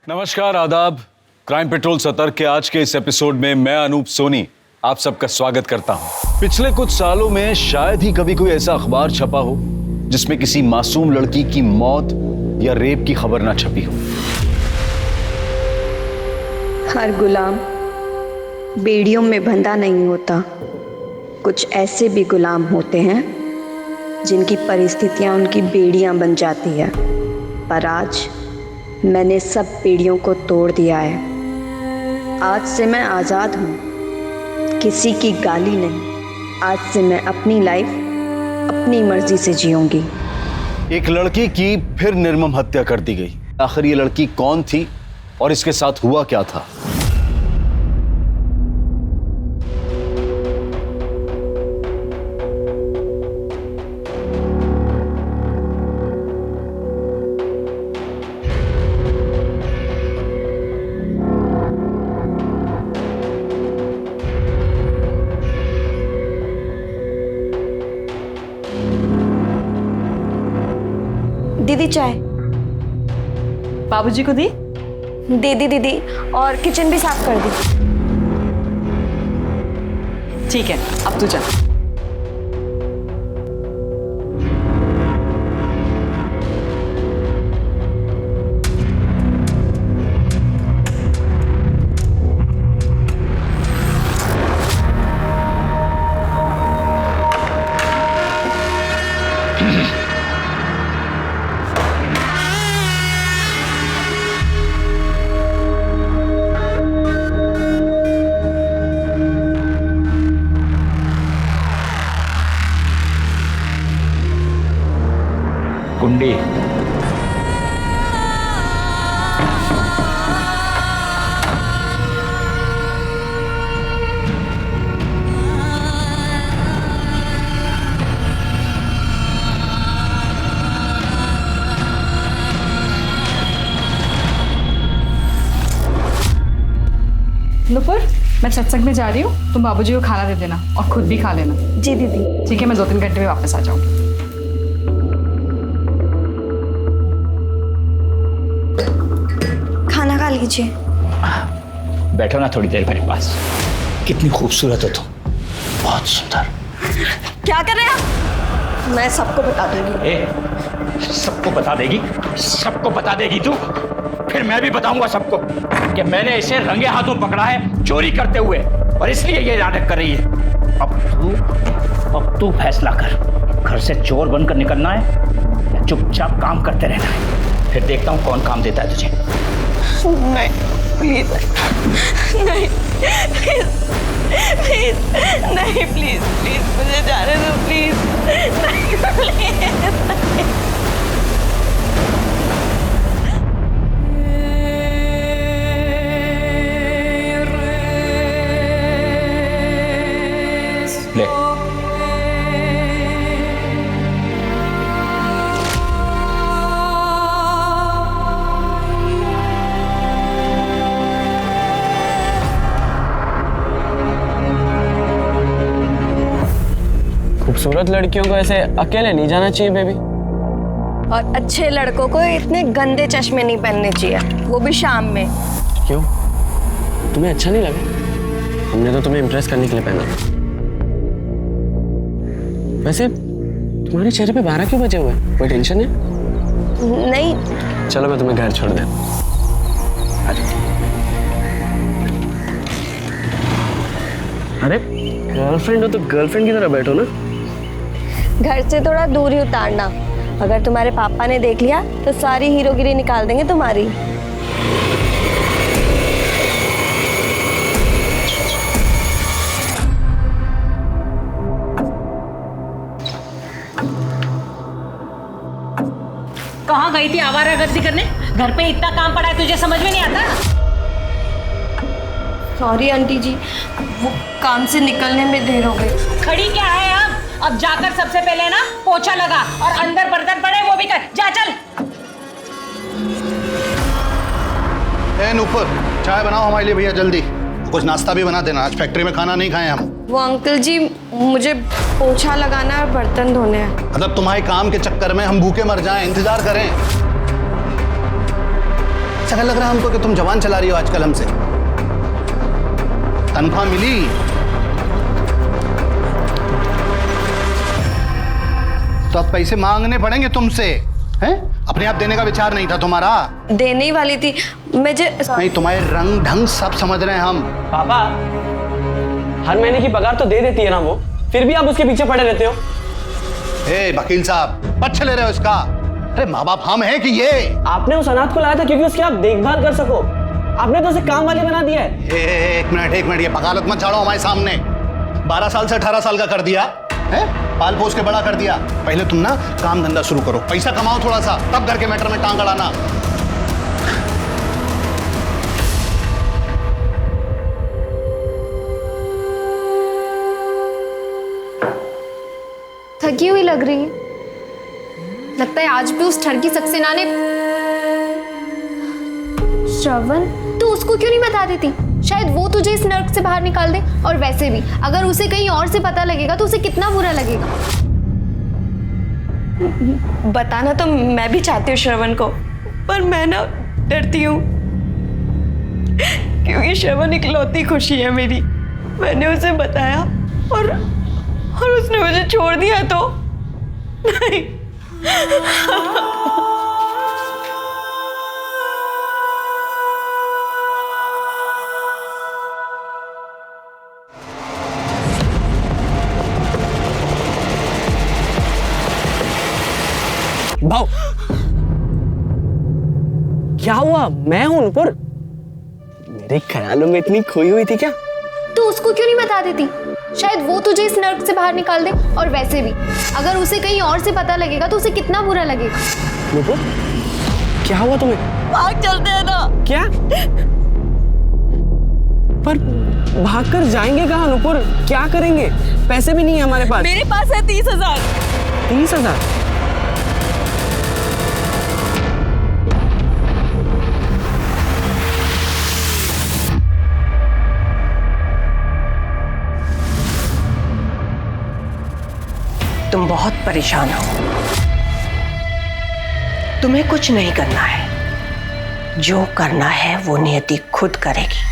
नमस्कार, आदाब। Crime petrol सतर्क के आज के इस एपिसोड में मैं अनूप सोनी आप सबका स्वागत करता हूं। पिछले कुछ सालों में शायद ही कभी कोई ऐसा अखबार छपा हो जिसमें किसी मासूम लड़की की मौत या रेप की खबर ना छपी हो। हर गुलाम बेड़ियों में बंधा नहीं होता। कुछ ऐसे भी गुलाम होते हैं जिनकी परिस्थितियां उनकी बेड़ियां बन जाती है। पर आज मैंने सब बेड़ियों को तोड़ दिया है। आज से मैं आज़ाद हूँ, किसी की गाली नहीं। आज से मैं अपनी लाइफ अपनी मर्जी से जीऊंगी। एक लड़की की फिर निर्मम हत्या कर दी गई। आखिर ये लड़की कौन थी और इसके साथ हुआ क्या था? दीदी चाय। बाबूजी को दी? दे दी दीदी, और किचन भी साफ कर दी। ठीक है, अब तू चल। कुंडी नुपुर, मैं सत्संग में जा रही हूँ, तुम बाबूजी को खाना दे देना और खुद भी खा लेना। जी दीदी। ठीक है, मैं 2-3 घंटे में वापस आ जाऊँगी। खाना खा लीजिए। बैठो ना थोड़ी देर मेरे पास। कितनी खूबसूरत हो तुम, बहुत सुंदर। क्या कर रहे हैं आप? मैं सबको बता दूंगी। ए, सबको बता देगी? सबको बता देगी तू? फिर मैं भी बताऊंगा सबको कि मैंने इसे रंगे हाथों पकड़ा है चोरी करते हुए, और इसलिए ये नाटक कर रही है। अब तू फैसला कर, घर से चोर बनकर निकलना है या चुपचाप काम करते रहना है। फिर देखता हूँ कौन काम देता है तुझे। नहीं प्लीज, नहीं प्लीज, प्लीज नहीं, प्लीज प्लीज मुझे जाने दो, प्लीज नहीं, प्लीज। ले खूबसूरत लड़कियों को ऐसे अकेले नहीं जाना चाहिए बेबी। और अच्छे लड़कों को इतने गंदे चश्मे नहीं पहनने चाहिए, वो भी शाम में। क्यों, तुम्हें अच्छा नहीं लगा? हमने तो तुम्हें इम्प्रेस करने के लिए पहना था। वैसे तुम्हारे चेहरे पे 12 क्यों बजे हुए? कोई टेंशन है? नहीं। चलो मैं तुम्हें घर छोड़ दूं। अरे गर्लफ्रेंड हो तो गर्लफ्रेंड की तरह बैठो ना। घर से थोड़ा दूर ही उतारना, अगर तुम्हारे पापा ने देख लिया तो सारी हीरोगिरी निकाल देंगे तुम्हारी। कहाँ गई थी आवारागर्दी करने? घर पे इतना काम पड़ा है, तुझे समझ में नहीं आता? सॉरी आंटी जी, वो काम से निकलने में देर हो गई। खड़ी क्या है अब जाकर सबसे पहले ना पोछा लगा, और अंदर बर्तन पड़े वो भी कर। जा चल। ए नुपुर, चाय बनाओ हमारे लिए भैया जल्दी। कुछ नाश्ता भी बना देना, आज फैक्ट्री में खाना नहीं खाए हम। वो अंकल जी, मुझे पोछा लगाना है और बर्तन धोने हैं। मतलब तुम्हारे काम के चक्कर में हम भूखे मर जाएं, इंतजार करें। ऐसा लग रहा है हमको कि तुम जवान चला रही हो आजकल हमसे। तनख्वाह मिली? तो अब पैसे मांगने पड़ेंगे तुमसे, हैं? अपने आप देने का विचार नहीं था तुम्हारा? देने ही वाली थी मैं नहीं, तुम्हारे रंग ढंग सब समझ रहे हैं हम। पापा, हर महीने की पगार तो दे देती है ना वो, फिर भी आप उसके पीछे पड़े रहते हो। ए वकील साहब, पक्ष ले रहे हो इसका? अरे माँ बाप हम हैं कि ये? आपने उस अनाथ को लाया था क्योंकि उसकी आप देखभाल कर सको। आपने तो उसे काम वाली बना दिया है। एक मिनट, ये बगालत मत झाड़ो हमारे सामने। 12 साल से 18 साल का कर दिया है, पाल पोस के बड़ा कर दिया। पहले तुम ना काम धंधा शुरू करो, पैसा कमाओ थोड़ा सा, तब घर के मैटर में टांग अड़ाना। थकी हुई लग रही है। लगता है आज भी उस ठरकी सक्सेना ने। श्रवण, तू उसको क्यों नहीं बता देती? शायद वो तुझे इस नर्क से बाहर निकाल दे। और वैसे भी अगर उसे कहीं और से पता लगेगा तो उसे कितना बुरा लगेगा। बताना तो मैं भी चाहती हूँ श्रवण को, पर मैं ना डरती हूँ, क्योंकि श्रवण इकलौती खुशी है मेरी। मैंने उसे बताया और उसने मुझे छोड़ दिया तो नहीं। भाव, क्या हुआ? मैं हूं नुपुर। मेरे ख्यालों में इतनी खोई हुई थी क्या? तू उसको क्यों नहीं बता देती? शायद वो तुझे इस नर्क से बाहर निकाल दे। और वैसे भी अगर उसे कहीं और से पता लगेगा तो उसे कितना बुरा लगेगा। नुपुर, क्या हुआ तुम्हें? भाग चलते हैं ना। क्या? पर भागकर जाएंगे कहाँ नुपुर? क्या करेंगे? पैसे भी नहीं है हमारे पास। मेरे पास है 30,000। 30,000? तुम बहुत परेशान हो। तुम्हें कुछ नहीं करना है, जो करना है वो नियति खुद करेगी।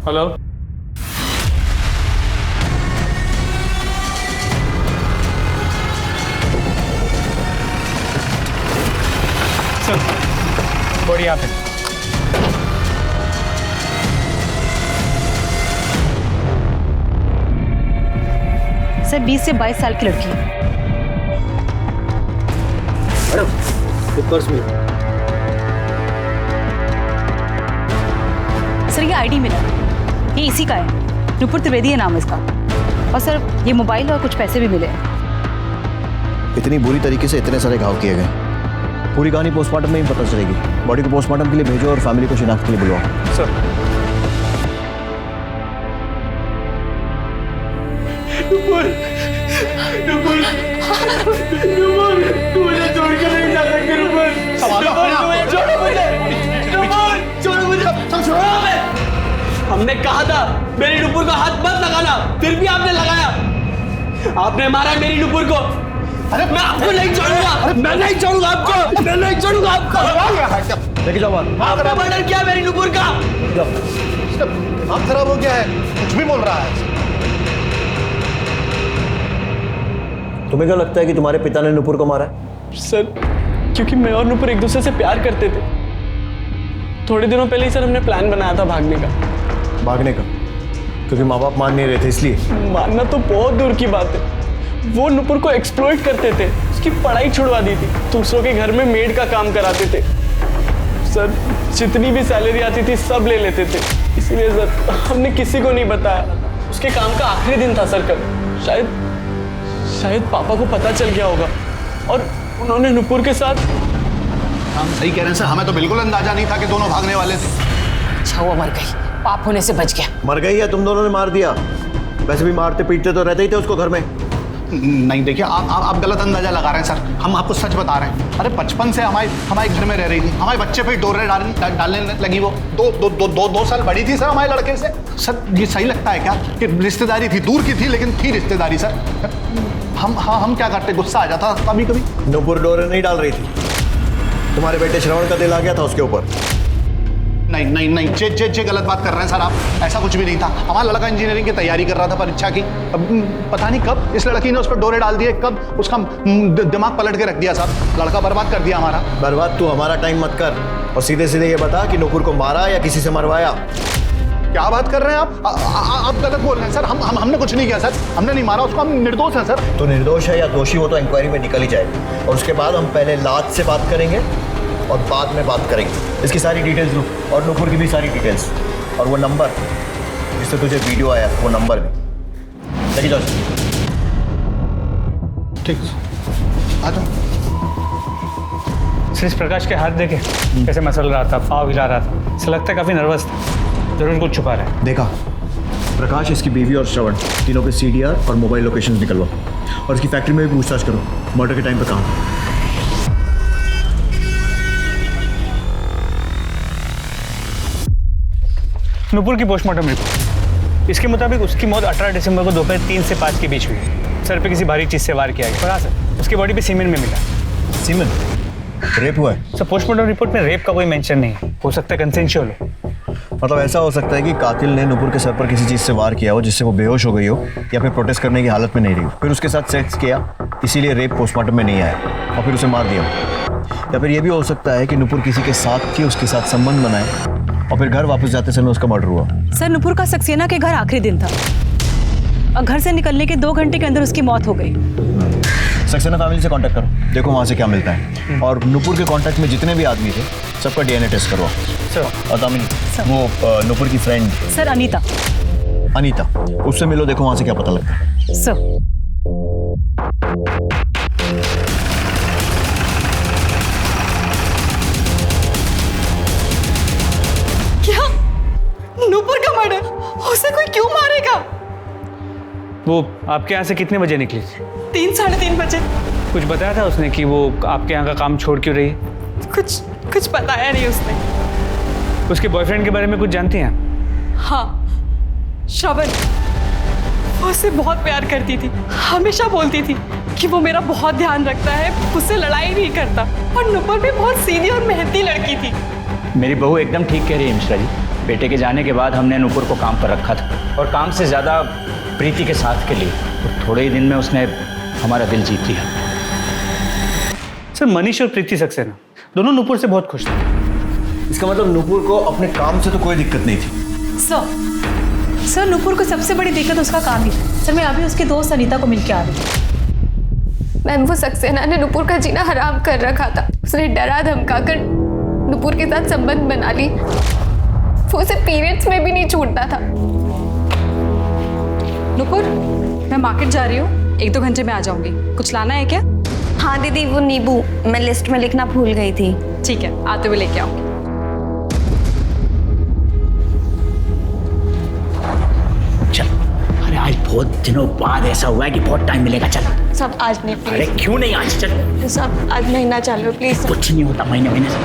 हेलो, बढ़िया पे सर 20 से 22 साल की लड़की है। सर ये आईडी मिला, ये इसी का है। नुपुर त्रिवेदी है नाम इसका। और सर ये मोबाइल और कुछ पैसे भी मिले हैं। इतनी बुरी तरीके से इतने सारे घाव किए गए, पूरी कहानी पोस्टमार्टम में ही पता चलेगी। बॉडी को पोस्टमार्टम के लिए भेजो और फैमिली को शिनाख्त के लिए बुलवाओ। सर। तू मुझे छोड़ के नहीं जा सकती छोड़ो मुझे। हमने कहा था मेरी नुपुर को हाथ मत लगाना, फिर भी आपने लगाया। आपने मारा मेरी नुपुर को। अरे मैं आपको नहीं छोड़ूंगा, मैं नहीं छोड़ूंगा आपको, मैं नहीं छोड़ूंगा आपको। लेके जाओ। आपने मर्डर किया मेरी नुपुर का। दिमाग खराब हो गया है, कुछ भी बोल रहा है। तुम्हें क्या लगता है कि तुम्हारे पिता ने नुपुर को मारा है? सर, क्योंकि मैं और नुपुर एक दूसरे से प्यार करते थे। थोड़े दिनों पहले ही सर हमने प्लान बनाया था भागने का। भागने का? क्योंकि माँ बाप मान नहीं रहे थे इसलिए? मानना तो बहुत दूर की बात है। वो नुपुर को एक्सप्लॉइट करते थे, उसकी पढ़ाई छुड़वा दी थी, दूसरों के घर में मेड का काम कराते थे। सर जितनी भी सैलरी आती थी सब ले लेते थे। इसलिए सर हमने किसी को नहीं बताया। उसके काम का आखिरी दिन था सर कल। शायद पापा को पता चल गया होगा और उन्होंने नुपुर के साथ। हम सही कह रहे हैं सर, हमें तो बिल्कुल अंदाजा नहीं था कि दोनों भागने वाले थे। अच्छा हुआ मर गई, पाप होने से बच गया। मर गई या तुम दोनों ने मार दिया? वैसे भी मारते पीटते तो रहते ही थे उसको घर में। नहीं देखिए, आप गलत अंदाजा लगा रहे हैं सर। हम आपको सच बता रहे हैं। अरे बचपन से हमारे घर में रह रही थी, हमारे बच्चे पे डोरे डालने लगी। वो दो साल बड़ी थी सर हमारे लड़के से। सर ये सही लगता है क्या कि रिश्तेदारी थी, दूर की थी लेकिन थी रिश्तेदारी सर। हम क्या करते, गुस्सा आ जाता कभी कभी। नूपुर डोरे नहीं डाल रही थी, तुम्हारे बेटे श्रवण का दिल आ गया था उसके ऊपर। नहीं जे गलत बात कर रहे हैं सर आप। ऐसा कुछ भी नहीं था। हमारा लड़का इंजीनियरिंग की तैयारी कर रहा था परीक्षा की। अब पता नहीं कब इस लड़की ने उस पर डोरे डाल दिए, कब उसका दिमाग पलट के रख दिया साहब। लड़का बर्बाद कर दिया हमारा। बर्बाद तू हमारा टाइम मत कर और सीधे सीधे ये बता कि नूपुर को मारा या किसी से मरवाया। क्या बात कर रहे हैं आप गलत बोल रहे हैं सर। हमने कुछ नहीं किया सर, हमने नहीं मारा उसको, हम निर्दोष हैं सर। तो निर्दोष है या दोषी वो तो इंक्वायरी में निकल ही जाएगा, और उसके बाद हम पहले लाज से बात करेंगे और बाद में बात करेंगे। इसकी सारी डिटेल्स लो और नूपुर की भी सारी डिटेल्स, और वो नंबर जिससे तुझे वीडियो आया वो नंबर भी लेके जाओ। ठीक आ जाओ। श्री प्रकाश के हाथ देखे कैसे मसल रहा था, पाँव हिला रहा था। ऐसा लगता है काफ़ी नर्वस था, जरूर कुछ छुपा रहा है। देखा प्रकाश, इसकी बीवी और श्रवण तीनों के CDR और मोबाइल लोकेशंस निकलवा, और इसकी फैक्ट्री में भी पूछताछ करो मर्डर के टाइम पे कहाँ था। नूपुर की पोस्टमार्टम रिपोर्ट, इसके मुताबिक उसकी मौत 18 दिसंबर को दोपहर 3 से 5 के बीच हुई है। सर पे किसी भारी चीज़ से वार किया गया। और हाँ सर, उसकी बॉडी पे सीमेंट में मिला। सीमेंट रेप हुआ है सर? पोस्टमार्टम रिपोर्ट में रेप का कोई मेंशन नहीं है, हो सकता है कंसेंशुअल हो। मतलब ऐसा हो सकता है कि कातिल ने नूपुर के सर पर किसी चीज़ से वार किया हो जिससे वो बेहोश हो गई हो, या फिर प्रोटेस्ट करने की हालत में नहीं रही हो, फिर उसके साथ सेक्स किया, इसीलिए रेप पोस्टमार्टम में नहीं आया और फिर उसे मार दिया। या फिर ये भी हो सकता है कि नूपुर किसी के साथ थी, उसके साथ संबंध बनाए और फिर घर वापस जाते समय उसका मर्डर हुआ। सर नूपुर का सक्सेना के घर आखिरी दिन था और घर से निकलने के 2 घंटे के अंदर उसकी मौत हो गई। सक्सेना फैमिली से कांटेक्ट करो, देखो वहाँ से क्या मिलता है। और नूपुर के कांटेक्ट में जितने भी आदमी थे सबका DNA टेस्ट करवाओ। सर और दामिनी, वो नूपुर की फ्रेंड सर अनीता, उससे मिलो, देखो वहाँ से क्या पता लगता है। सर क्या नूपुर का मर्डर? उसे कोई क्यों मारेगा? वो आपके यहाँ से कितने बजे निकली? 3 साढ़े 3 बजे। कुछ बताया था उसने कि वो आपके यहाँ का काम छोड़ क्यों रही है? कुछ बताया नहीं उसने। उसके बॉयफ्रेंड के बारे में कुछ जानती हैं? हाँ, श्रवण, वो उससे बहुत प्यार करती थी। हमेशा बोलती थी कि वो मेरा बहुत ध्यान रखता है, उससे लड़ाई नहीं करता। और नूपुर भी बहुत सीधी और मेहनती लड़की थी। मेरी बहू एकदम ठीक कह रही है मिश्रा जी। बेटे के जाने के बाद हमने नूपुर को काम पर रखा था, और काम से ज़्यादा प्रीति के साथ के लिए। तो थोड़े ही दिन में उसने हमारा दिल जीत लिया। सर मनीष और प्रीति सक्सेना दोनों नूपुर से बहुत खुश थे। इसका मतलब नूपुर को अपने काम से तो कोई दिक्कत नहीं थी। सर नूपुर को सबसे बड़ी दिक्कत उसका काम ही था। सर मैं अभी उसके दोस्त अनीता को मिलके आ रही हूँ। मैम, वो सक्सेना ने नूपुर का जीना हराम कर रखा था। उसने डरा धमका कर नूपुर के साथ संबंध बना ली। वो उसे पीरियड्स में भी नहीं छूटता था। नूपुर, मैं मार्केट जा रही हूँ, 1-2 घंटे में आ जाऊंगी। कुछ लाना है क्या? हाँ दीदी, वो नींबू मैं लिस्ट में लिखना भूल गई थी। ठीक है, आते हुए लेके आऊंगी। चल, अरे आज बहुत दिनों बाद ऐसा हुआ है कि बहुत टाइम मिलेगा। चल सब आज नहीं, अरे प्लीज। क्यों नहीं आज? चल, सब आज महीना चालू, प्लीज। कुछ नहीं होता महीने से।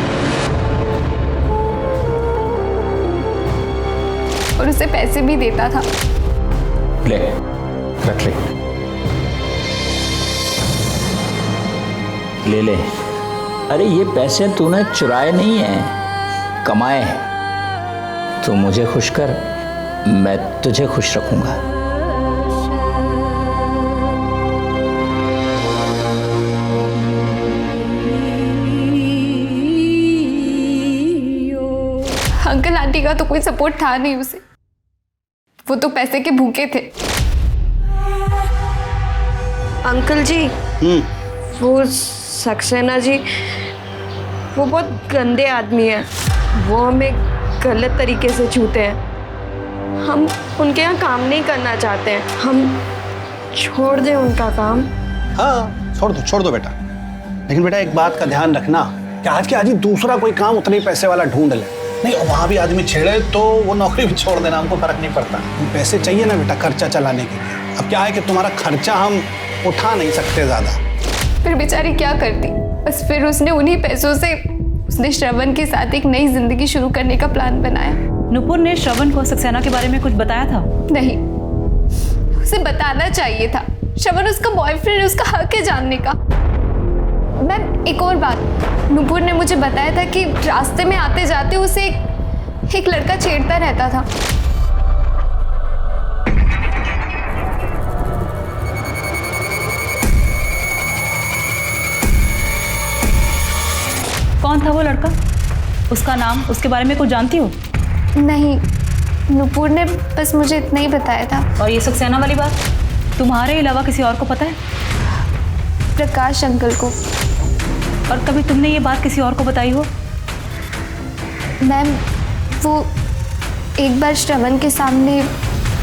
और उसे पैसे भी देता था। ले, रख ले। अरे ये पैसे तूने चुराए नहीं हैं, कमाए हैं। तू मुझे खुश कर, मैं तुझे खुश रखूंगा। अंकल आंटी का तो कोई सपोर्ट था नहीं उसे। वो तो पैसे के भूखे थे। अंकल जी, वो सक्सेना जी, वो बहुत गंदे आदमी है। वो हमें गलत तरीके से छूते हैं। हम उनके यहाँ काम नहीं करना चाहते हैं। हम छोड़ दें उनका काम। हाँ, छोड़ दो बेटा। लेकिन बेटा एक बात का ध्यान रखना कि आज के आज ही दूसरा कोई काम उतने ही पैसे वाला ढूंढ ले। नहीं, वहाँ भी आदमी छेड़े तो वो नौकरी भी छोड़ देना, हमको फर्क नहीं पड़ता। पैसे चाहिए ना बेटा खर्चा चलाने के लिए। अब क्या है कि तुम्हारा खर्चा हम उठा नहीं सकते ज्यादा। फिर बेचारी क्या करती। बस फिर उसने उन्हीं पैसों से उसने श्रवण के साथ एक नई जिंदगी शुरू करने का प्लान बनाया। नुपुर ने श्रवण को सक्सेना के बारे में कुछ बताया था? नहीं, उसे बताना चाहिए था। श्रवण उसका बॉयफ्रेंड है, उसका हक है जानने का। मैम एक और बात, नुपुर ने मुझे बताया था कि रास्ते में आते जाते उसे एक लड़का छेड़ता रहता था। कौन था वो लड़का? उसका नाम, उसके बारे में कुछ जानती हो? नहीं, नुपुर ने बस मुझे इतना ही बताया था। और ये सक्सेना वाली बात तुम्हारे अलावा किसी और को पता है? प्रकाश अंकल को। और कभी तुमने ये बात किसी और को बताई हो? मैम वो एक बार श्रवण के सामने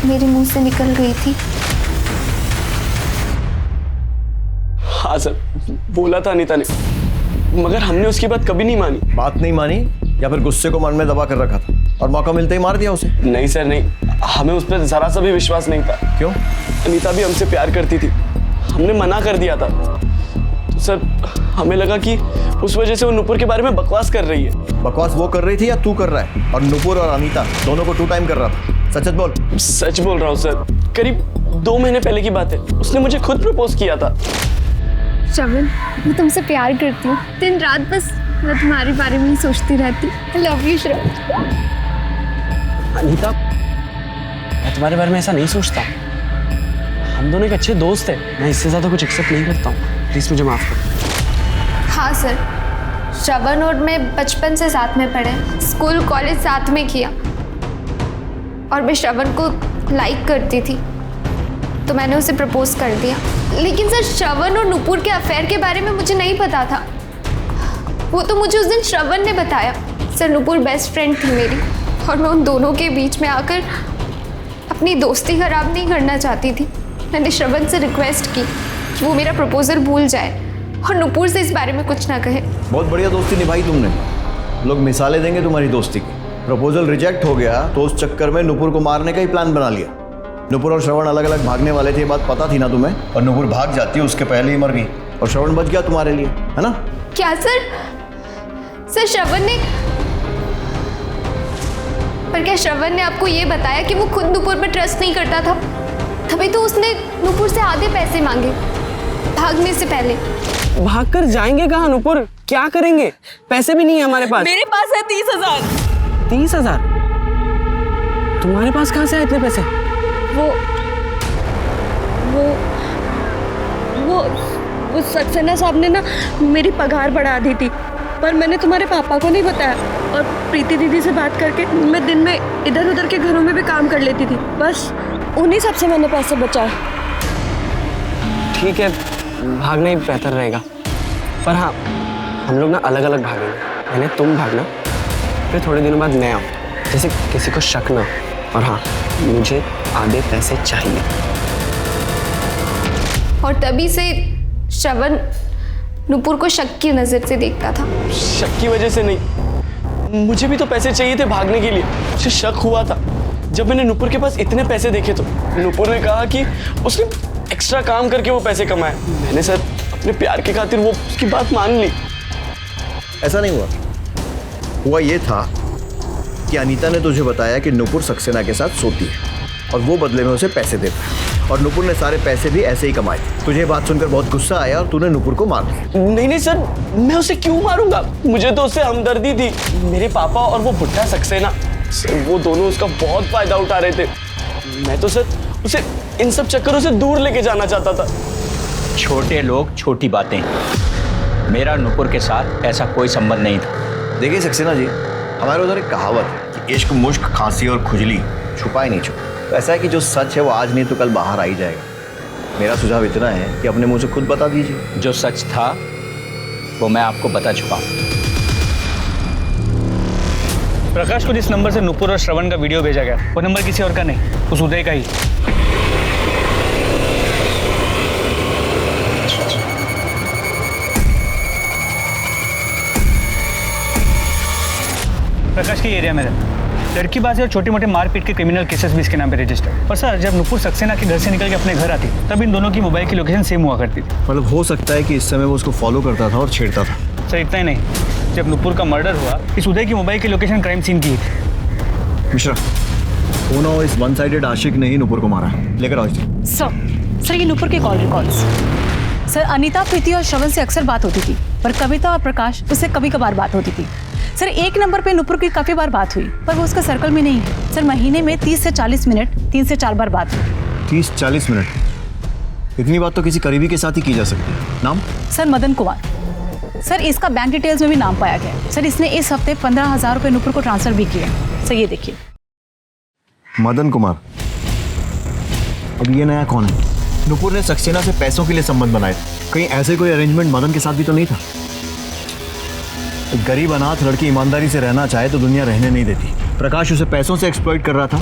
मेरे मुंह से निकल गई थी। हाँ सर, बोला था अनीता ने, मगर हमने उसकी बात कभी नहीं मानी। बात नहीं मानी या फिर गुस्से को मन में दबा कर रखा था और मौका मिलते ही मार दिया उसे? नहीं सर नहीं, हमें उस पर जरा सा भी विश्वास नहीं था। क्यों? अनीता भी हमसे प्यार करती थी, हमने मना कर दिया था। तो सर हमें लगा कि उस वजह से वो नुपुर के बारे में बकवास कर रही है। बकवास वो कर रही थी या तू कर रहा है? और नुपुर और अनीता दोनों को 2 टाइम कर रहा था। सच बोल। सच बोल रहा हूँ सर, करीब 2 महीने पहले की बात है। उसने मुझे खुद प्रपोज किया था। श्रवण, मैं तुमसे प्यार करती हूँ। दिन रात बस मैं तुम्हारे बारे में ही सोचती रहती। आई लव यू श्रवण। अनीता, मैं तुम्हारे बारे में ऐसा नहीं सोचता। हम दोनों एक अच्छे दोस्त हैं, मैं इससे ज़्यादा कुछ एक्सेप्ट नहीं करता हूँ। प्लीज़ मुझे माफ़ कर। हाँ सर, श्रवण और मैं बचपन से साथ में पढ़े, स्कूल कॉलेज साथ में किया। और मैं श्रवण को लाइक करती थी तो मैंने उसे प्रपोज कर दिया। लेकिन सर श्रवण और नुपुर के अफेयर के बारे में मुझे नहीं पता था। वो तो मुझे उस दिन श्रवण ने बताया। सर नुपुर बेस्ट फ्रेंड थी मेरी और मैं उन दोनों के बीच में आकर अपनी दोस्ती खराब नहीं करना चाहती थी। मैंने श्रवण से रिक्वेस्ट की कि वो मेरा प्रपोजल भूल जाए और नुपुर से इस बारे में कुछ ना कहे। बहुत बढ़िया दोस्ती निभाई तुमने। लोग मिसालें देंगे तुम्हारी दोस्ती की। प्रपोजल रिजेक्ट हो गया तो उस चक्कर में नुपुर को मारने का ही प्लान बना लिया। नुपुर और श्रवण अलग अलग भागने वाले थे, ये बात पता थी ना तुम्हें? और नुपुर भाग जाती है, उसके पहले ही मर गई और श्रवण बच गया तुम्हारे लिए, है ना? क्या सर? सर श्रवण ने, पर क्या श्रवण ने आपको ये बताया कि वो खुद नुपुर पर ट्रस्ट नहीं करता था? तभी तो उसने नुपुर से आधे पैसे मांगे भागने से पहले। भागकर जाएंगे कहाँ नुपुर? क्या करेंगे? पैसे भी नहीं है हमारे पास। मेरे पास है 30,000। 30,000? तुम्हारे पास कहाँ से आए इतने पैसे? वो सक्सेना साहब ने ना मेरी पगार बढ़ा दी थी, पर मैंने तुम्हारे पापा को नहीं बताया। और प्रीति दीदी से बात करके मैं दिन में इधर उधर के घरों में भी काम कर लेती थी। बस उन्हीं सब से मैंने पैसे बचाए। ठीक है, भागना ही बेहतर रहेगा। पर हाँ, हम लोग ना अलग अलग भागेंगे। पहले तुम भागना, फिर थोड़े दिनों बाद मैं आऊँ, जैसे किसी को शक ना। और हाँ, मुझे आधे पैसे चाहिए। और तभी से श्रवण नुपुर को शक की नजर से देखता था। शक की वजह से नहीं, मुझे भी तो पैसे चाहिए थे भागने के लिए। मुझे शक हुआ था जब मैंने नुपुर के पास इतने पैसे देखे। तो नुपुर ने कहा कि उसने एक्स्ट्रा काम करके वो पैसे कमाए। मैंने सर अपने प्यार के खातिर वो उसकी बात मान ली। ऐसा नहीं हुआ ये था कि अनीता ने तुझे बताया कि नुपुर सक्सेना के साथ सोती है और वो बदले में उसे पैसे देता है, और नुपुर ने सारे पैसे भी ऐसे ही कमाए। तुझे बात सुनकर बहुत गुस्सा आया और तूने नुपुर को मार दिया। नहीं सर, मैं उसे क्यों मारूंगा? मुझे तो उससे हमदर्दी थी। मेरे पापा और वो बुढ़ा सक्सेना, वो दोनों उसका बहुत फायदा उठा रहे थे। मैं तो सर उसे इन सब चक्करों से दूर लेके जाना चाहता था। छोटे लोग छोटी बातें। मेरा नुपुर के साथ ऐसा कोई संबंध नहीं था। देखिए सक्सेना जी, हमारे उधर एक कहावत है कि इश्क, मुश्क, खांसी और खुजली छुपाए नहीं छुपा। तो ऐसा है कि जो सच है वो आज नहीं तो कल बाहर आ ही जाएगा। मेरा सुझाव इतना है कि अपने मुंह से खुद बता दीजिए। जो सच था वो मैं आपको बता चुका हूँ। प्रकाश को जिस नंबर से नुपुर और श्रवण का वीडियो भेजा गया, वो नंबर किसी और का नहीं, उस उदय का ही। प्रकाश के एरिया में रहता। लड़कीबाजी और छोटे मोटे मारपीट के क्रिमिनल केसेस भी इसके नाम पे रजिस्टर्ड। और सर, जब नुपुर सक्सेना के घर से निकल के अपने घर आती तब इन दोनों की मोबाइल की लोकेशन सेम हुआ करती थी। मतलब हो सकता है कि इस समय वो उसको फॉलो करता था और छेड़ता था। सर इतना ही नहीं, जब नुपुर का मर्डर हुआ इस उदय की मोबाइल की लोकेशन क्राइम सीन की थी। मिश्रा, वो ना हो इस वन साइडेड आशिक ने ही नुपुर को मारा। लेकर आओ इसे। सर ये नुपुर के कॉल रिकॉर्ड्स। सर अनीता, प्रीति और श्रवण से अक्सर बात होती थी, पर कविता और प्रकाश उससे कभी कभार बात होती थी। सर एक नंबर पे नुपुर की काफ़ी बार बात हुई, पर वो उसका सर्कल में नहीं है। सर महीने में 30 से 40 मिनट 3 से 4 बार बात हुई। 30-40 मिनट? इतनी बात तो किसी करीबी के साथ ही की जा सकती है। नाम? सर मदन कुमार। सर इसका बैंक डिटेल्स में भी नाम पाया गया। सर इसने इस हफ्ते 15,000 रुपये नुपुर को ट्रांसफर भी किए। सर ये देखिए। मदन कुमार। अब ये नया कौन है? नुपुर ने सक्सेना से पैसों के लिए संबंध बनाए। कहीं ऐसे कोई अरेंजमेंट मदन के साथ भी तो नहीं था? एक गरीब अनाथ लड़की ईमानदारी से रहना चाहे तो दुनिया रहने नहीं देती। प्रकाश उसे पैसों से एक्सप्लॉइट कर रहा था,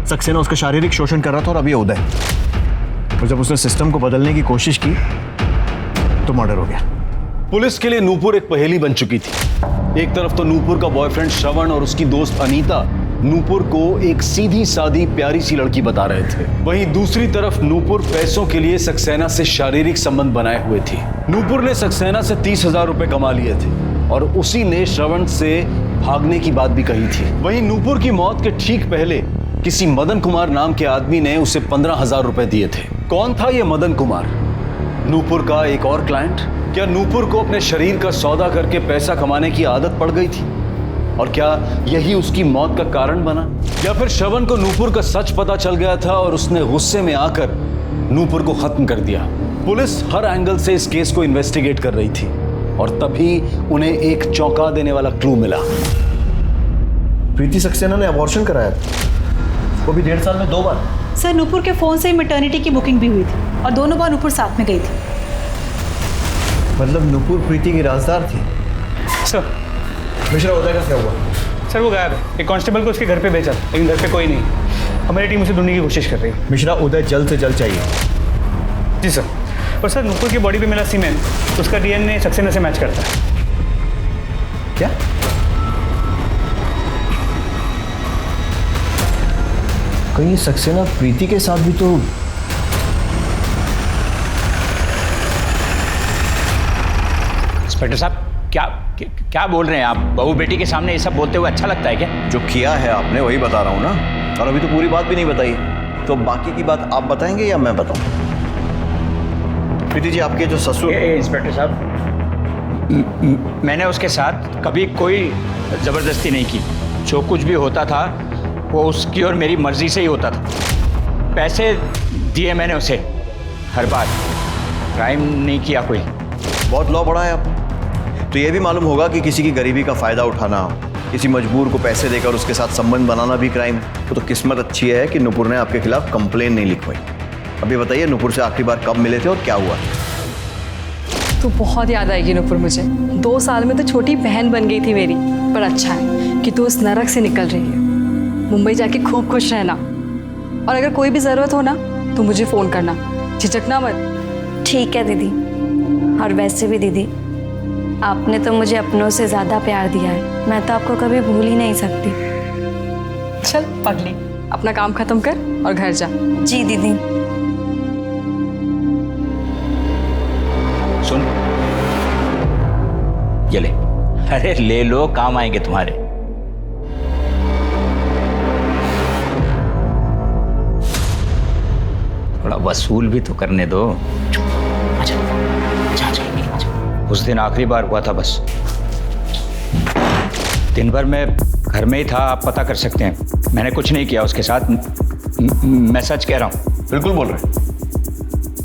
सक्सेना उसका शारीरिक शोषण कर रहा था, और अब ये उदय। और जब उसने सिस्टम को बदलने की कोशिश की तो मर्डर हो गया। पुलिस के लिए नूपुर एक पहेली बन चुकी थी। एक तरफ तो नूपुर का बॉयफ्रेंड श्रवण और उसकी दोस्त अनीता नूपुर को एक सीधी सादी प्यारी सी लड़की बता रहे थे, वहीं दूसरी तरफ नूपुर पैसों के लिए सक्सेना से शारीरिक संबंध बनाए हुए थी। नूपुर ने सक्सेना से 30,000 रुपए कमा लिए थे और उसी ने श्रवण से भागने की बात भी कही थी। वहीं नूपुर की मौत के ठीक पहले किसी मदन कुमार नाम के आदमी ने उसे 15,000 रुपए दिए थे। कौन था यह मदन कुमार? नूपुर का एक और क्लाइंट? क्या नूपुर को अपने शरीर का सौदा करके पैसा कमाने की आदत पड़ गई थी और क्या यही उसकी मौत का कारण बना? या फिर श्रवण को नूपुर का सच पता चल गया था और उसने गुस्से में आकर नूपुर को खत्म कर दिया? पुलिस हर एंगल से इस केस को इन्वेस्टिगेट कर रही थी और तभी उन्हें एक चौंका देने वाला क्लू मिला। प्रीति सक्सेना ने अबॉर्शन कराया था, वो भी 1.5 साल में 2 बार। सर नूपुर के फोन से मैटरनिटी की बुकिंग भी हुई थी और दोनों बार नूपुर साथ में गई थी। मतलब नूपुर प्रीति की राजदार थी। सर मिश्रा, उदय का क्या हुआ? सर वो गायब है। एक कांस्टेबल को उसके घर पे भेजा, लेकिन घर पे कोई नहीं। हमारी टीम उसे ढूंढने की कोशिश कर रही है। मिश्रा, उदय जल्द से जल्द चाहिए। जी सर। पर सर नूपुर की बॉडी पे मिला सीमेन, उसका डीएनए सक्सेना से मैच करता है। क्या? कहीं सक्सेना प्रीति के साथ भी तो? इंस्पेक्टर साहब, क्या बोल रहे हैं आप? बहू बेटी के सामने ये सब बोलते हुए अच्छा लगता है क्या? जो किया है आपने वही बता रहा हूँ ना, और अभी तो पूरी बात भी नहीं बताई। तो बाकी की बात आप बताएंगे या मैं बताऊं? प्रीति जी, आपके जो ससुर। इंस्पेक्टर साहब, मैंने उसके साथ कभी कोई ज़बरदस्ती नहीं की। जो कुछ भी होता था वो उसकी और मेरी मर्जी से ही होता था। पैसे दिए मैंने उसे हर बार। क्राइम नहीं किया कोई। बहुत लॉ पढ़ा है आप। तो ये भी मालूम होगा कि किसी की गरीबी का फ़ायदा उठाना, किसी मजबूर को पैसे देकर उसके साथ संबंध बनाना भी क्राइम। तो किस्मत अच्छी है कि नुपुर ने आपके खिलाफ कंप्लेन नहीं लिखवाई। अभी बताइए, नुपुर से आखिरी बार कब मिले थे और क्या हुआ? तो बहुत याद आएगी नुपुर मुझे। 2 साल में तो छोटी बहन बन गई थी मेरी। पर अच्छा है कि तू उस नरक से निकल रही है। मुंबई जाके खूब खुश रहना, और अगर कोई भी ज़रूरत हो ना तो मुझे फ़ोन करना, झिझकना मत। ठीक है दीदी। और वैसे भी दीदी, आपने तो मुझे अपनों से ज़्यादा प्यार दिया है। मैं तो आपको कभी भूल ही नहीं सकती। चल पगली, अपना काम खत्म कर और घर जा। जी दीदी। सुन, ये ले। अरे ले लो, काम आएंगे तुम्हारे। थोड़ा वसूल भी तो करने दो। उस दिन आखिरी बार हुआ था बस। दिन भर मैं घर में ही था, आप पता कर सकते हैं। मैंने कुछ नहीं किया उसके साथ। मैं सच कह रहा हूँ। बिल्कुल बोल रहे हैं,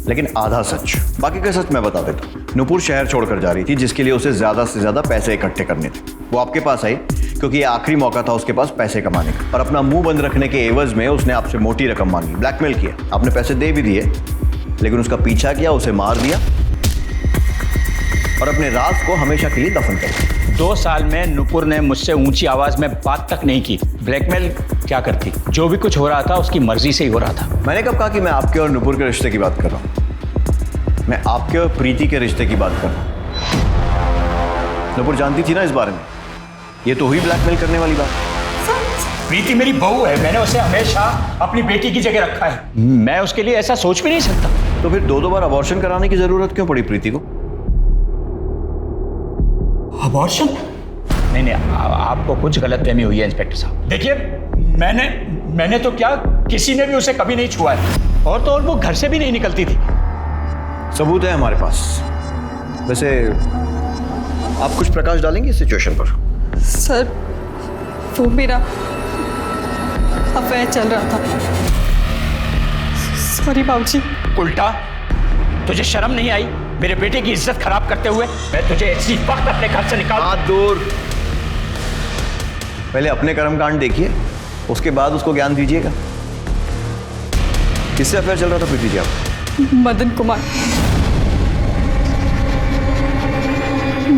लेकिन आधा सच। बाकी का सच मैं बता देता हूँ। नुपुर शहर छोड़कर जा रही थी, जिसके लिए उसे ज़्यादा से ज़्यादा पैसे इकट्ठे करने थे। वो आपके पास आई क्योंकि ये आखिरी मौका था उसके पास पैसे कमाने का, और अपना मुंह बंद रखने के एवज में उसने आपसे मोटी रकम मांगी, ब्लैकमेल किया। आपने पैसे दे भी दिए, लेकिन उसका पीछा किया, उसे मार दिया और अपने राज को हमेशा के लिए दफन कर दिया। 2 साल में नुपुर ने मुझसे ऊंची आवाज में बात तक नहीं की। ब्लैकमेल क्या करती? जो भी कुछ हो रहा था उसकी मर्जी से ही हो रहा था। मैंने कब कहा कि मैं आपके और नुपुर के रिश्ते की बात कर रहा हूं? मैं आपके और प्रीति के रिश्ते की बात कर रहा हूं। नुपुर जानती थी ना इस बारे में। ये तो हुई ब्लैकमेल करने वाली बात। प्रीति मेरी बहू है, मैंने उसे हमेशा अपनी बेटी की जगह रखा है। मैं उसके लिए ऐसा सोच भी नहीं सकता। तो फिर दो बार अबॉर्शन कराने की जरूरत क्यों पड़ी प्रीति को? अबॉर्शन? नहीं, आपको कुछ गलतफहमी हुई है इंस्पेक्टर साहब। देखिए, मैंने तो क्या, किसी ने भी उसे कभी नहीं छुआ है, और तो और वो घर से भी नहीं निकलती थी। सबूत है हमारे पास। वैसे आप कुछ प्रकाश डालेंगे इस सिचुएशन पर? सर, वो मेरा अफेयर चल रहा था। सॉरी बाबूजी। उल्टा तुझे शर्म नहीं आई मेरे बेटे की इज्जत खराब करते हुए? मैं तुझे इसी वक्त अपने घर से निकाल। हाथ दूर। पहले अपने कर्मकांड देखिए, उसके बाद उसको ज्ञान दीजिएगा। किससे अफेयर चल रहा था प्रीति जी आप? मदन कुमार,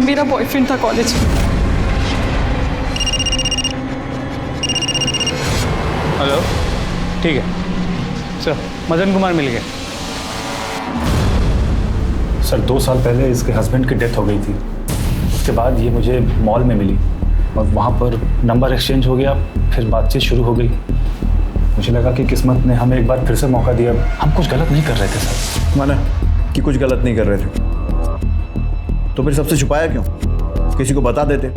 मेरा बॉयफ्रेंड था कॉलेज में। हेलो, ठीक है सर, मदन कुमार मिल गए। सर 2 साल पहले इसके हस्बैंड की डेथ हो गई थी। उसके बाद ये मुझे मॉल में मिली और वहाँ पर नंबर एक्सचेंज हो गया, फिर बातचीत शुरू हो गई। मुझे लगा कि किस्मत ने हमें एक बार फिर से मौका दिया। हम कुछ गलत नहीं कर रहे थे सर। माना कि कुछ गलत नहीं कर रहे थे, तो फिर सबसे छुपाया क्यों? किसी को बता देते,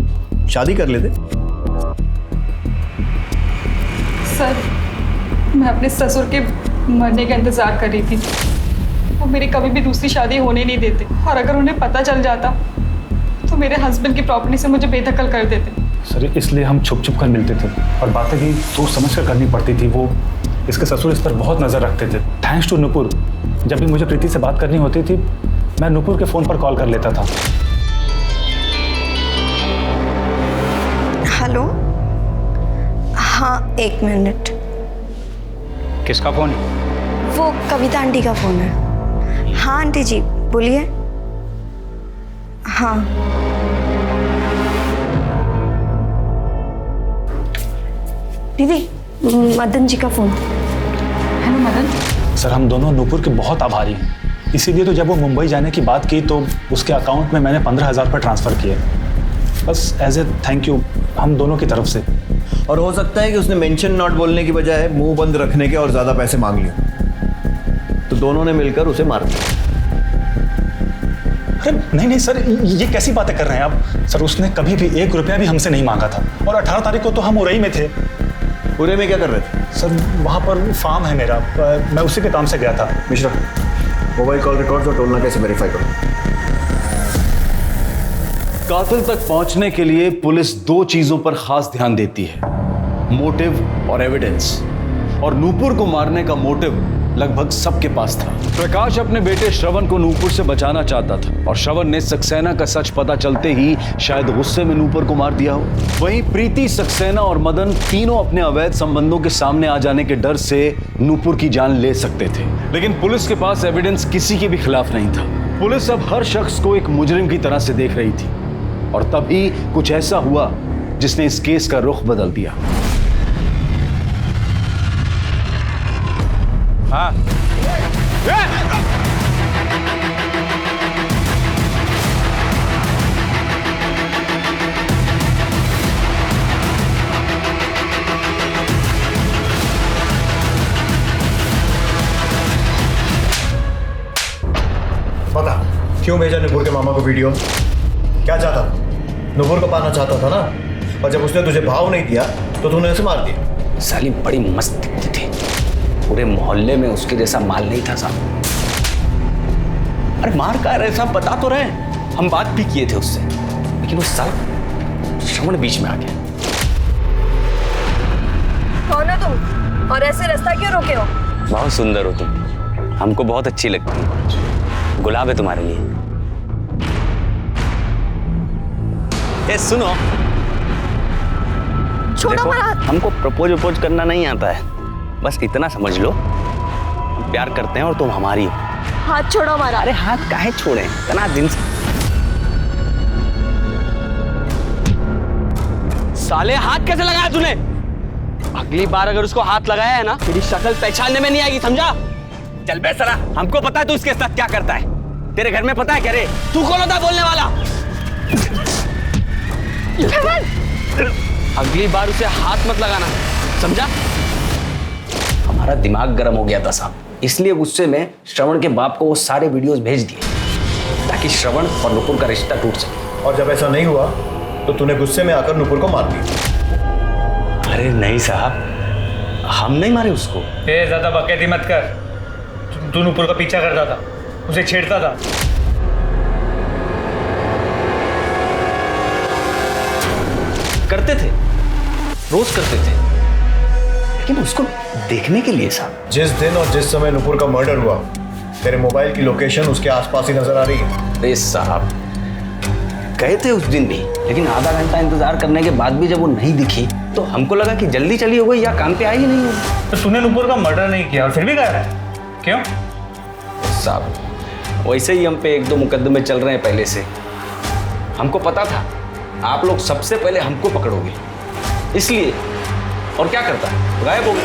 शादी कर लेते। सर, मैं अपने ससुर के मरने का इंतजार कर रही थी। वो मेरी कभी भी दूसरी शादी होने नहीं देते, और अगर उन्हें पता चल जाता तो मेरे हस्बैंड की प्रॉपर्टी से मुझे बेदखल कर देते। सर इसलिए हम छुप छुप कर मिलते थे और बातें भी सोच समझ कर करनी पड़ती थी। वो इसके ससुर इस पर बहुत नज़र रखते थे। थैंक्स टू नुपुर, जब भी मुझे प्रीति से बात करनी होती थी मैं नुपुर के फ़ोन पर कॉल कर लेता था। हेलो, हाँ 1 मिनट। किसका फोन? वो कविता आंटी का फ़ोन है। हाँ आंटी जी बोलिए। हाँ दीदी, मदन जी का फ़ोन। हेलो मदन। सर हम दोनों नुपुर के बहुत आभारी हैं। इसीलिए तो जब वो मुंबई जाने की बात की तो उसके अकाउंट में मैंने 15,000 रुपये ट्रांसफ़र किए, बस एज ए थैंक यू हम दोनों की तरफ से। और हो सकता है कि उसने मेंशन नॉट बोलने की बजाय मुंह बंद रखने के और ज़्यादा पैसे मांग लिए, तो दोनों ने मिलकर उसे मार दिया। अरे नहीं सर, ये कैसी बातें कर रहे हैं आप? सर उसने कभी भी 1 रुपया भी हमसे नहीं मांगा था, और 18 तारीख को तो हम उरई में थे। उरई में क्या कर रहे थे? सर वहाँ पर फार्म है मेरा, मैं उसी के काम से गया था। मिश्रा, मोबाइल कॉल रिकॉर्ड्स और टोल नाके से वेरीफाई करो। कातिल तक पहुंचने के लिए पुलिस 2 चीजों पर खास ध्यान देती है, मोटिव और एविडेंस। और नूपुर को मारने का मोटिव लगभग सबके पास था। प्रकाश अपने बेटे श्रवण को नूपुर से बचाना चाहता था, और श्रवण ने सक्सेना का सच पता चलते ही शायद गुस्से में नूपुर को मार दिया हो। वहीं प्रीति, सक्सेना और मदन तीनों अपने अवैध संबंधों के सामने आ जाने के डर से नूपुर की जान ले सकते थे, लेकिन पुलिस के पास एविडेंस किसी के भी खिलाफ नहीं था। पुलिस अब हर शख्स को एक मुजरिम की तरह से देख रही थी, और तभी कुछ ऐसा हुआ जिसने इस केस का रुख बदल दिया। हाँ बता, क्यों भेजा नुपुर के मामा को वीडियो? क्या चाहता था? नुपुर को पाना चाहता था ना, और जब उसने तुझे भाव नहीं दिया तो तूने उसे मार दिया। साली बड़ी मस्त दिखती थी, पूरे मोहल्ले में उसके जैसा माल नहीं था साहब। अरे मार का रहे साहब, बता तो रहे, हम बात भी किए थे उससे, लेकिन उस साल श्रवण बीच में आ गया। कौन हो तुम और ऐसे रास्ता क्यों रोके हो? बहुत सुंदर हो तुम, हमको बहुत अच्छी लगती है। गुलाब है तुम्हारे लिए। ए सुनो, छोड़ो मेरा। हमको प्रपोज करना नहीं आता है, बस इतना समझ लो, हम प्यार करते हैं और तुम हमारी हो। हाथ छोड़ो हमारा। अरे हाथ काहे छोड़े, इतना दिन से। साले हाथ कैसे लगाया तूने? अगली बार अगर उसको हाथ लगाया है ना, तेरी शक्ल पहचानने में नहीं आएगी, समझा? चल बे सरा, हमको पता है तू इसके साथ क्या करता है। तेरे घर में पता है क्या रे? तू कौन होता है बोलने वाला? अगली बार उसे हाथ मत लगाना। समझा? हमारा दिमाग गर्म हो गया था साहब, इसलिए गुस्से में श्रवण के बाप को वो सारे वीडियोस भेज दिए ताकि श्रवण और नुपुर का रिश्ता टूट सके। और जब ऐसा नहीं हुआ तो तूने गुस्से में आकर नुपुर को मार दिया। अरे नहीं साहब, हम नहीं मारे उसको। ए ज्यादा बकैती मत कर। तू नुपुर का पीछा करता था, उसे छेड़ता था। करते थे, रोज करते थे, लेकिन उसको देखने के लिए साहब। जिस दिन और जिस समय नुपुर का मर्डर हुआ तेरे मोबाइल की लोकेशन उसके आसपास ही नजर आ रही है। अरे साहब गए थे उस दिन भी, लेकिन आधा घंटा इंतजार करने के बाद भी जब वो नहीं दिखी तो हमको लगा कि जल्दी चली हो गई या काम पे आई ही नहीं होगी। तो तूने नुपुर का मर्डर नहीं किया और फिर भी गया है, क्यों? साहब वैसे ही हम पे 1-2 मुकदमे चल रहे हैं पहले से। हमको पता था आप लोग सबसे पहले हमको पकड़ोगे, इसलिए। और क्या करता है, गायब हो गया।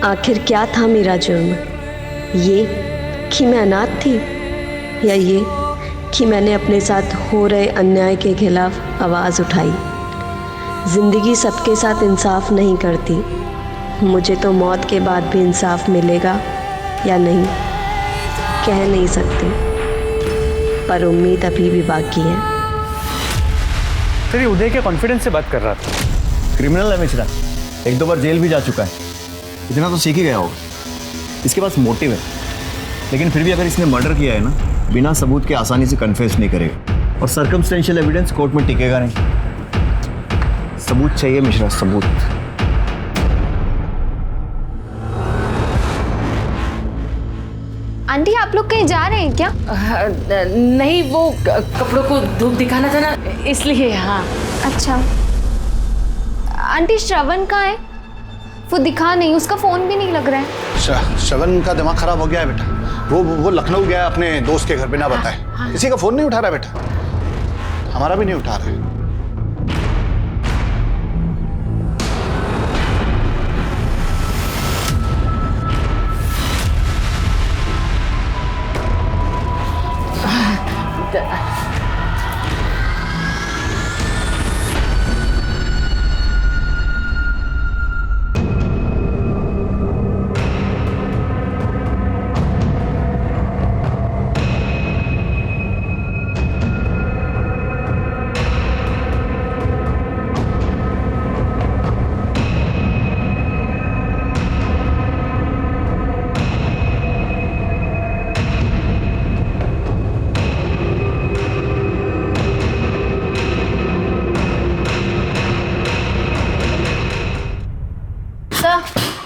आखिर क्या था मेरा जुर्म? ये कि मैं अनाथ थी, या ये कि मैंने अपने साथ हो रहे अन्याय के खिलाफ आवाज़ उठाई? ज़िंदगी सबके साथ इंसाफ नहीं करती। मुझे तो मौत के बाद भी इंसाफ मिलेगा या नहीं कह नहीं सकती, पर उम्मीद अभी भी बाकी है। तेरी उदय के कॉन्फिडेंस से बात कर रहा था। क्रिमिनल है मिश्रा, 1-2 बार जेल भी जा चुका है, इतना तो सीख ही गया होगा। इसके पास मोटिव है, लेकिन फिर भी अगर इसने मर्डर किया है ना, बिना सबूत के आसानी से कन्फेस नहीं करेगा, और सर्कमस्टेंशियल एविडेंस कोर्ट में टिकेगा नहीं। सबूत चाहिए मिश्रा, सबूत। आंटी आप लोग कहीं जा रहे हैं क्या? नहीं, वो कपड़ों को धूप दिखाना था ना, इसलिए। हाँ। अच्छा आंटी श्रवण कहाँ है? वो दिखा नहीं, उसका फोन भी नहीं लग रहा है। श्रवण का दिमाग खराब हो गया है बेटा। वो लखनऊ गया है अपने दोस्त के घर बिना बताए। किसी का फोन नहीं उठा रहा बेटा, हमारा भी नहीं उठा रहा है।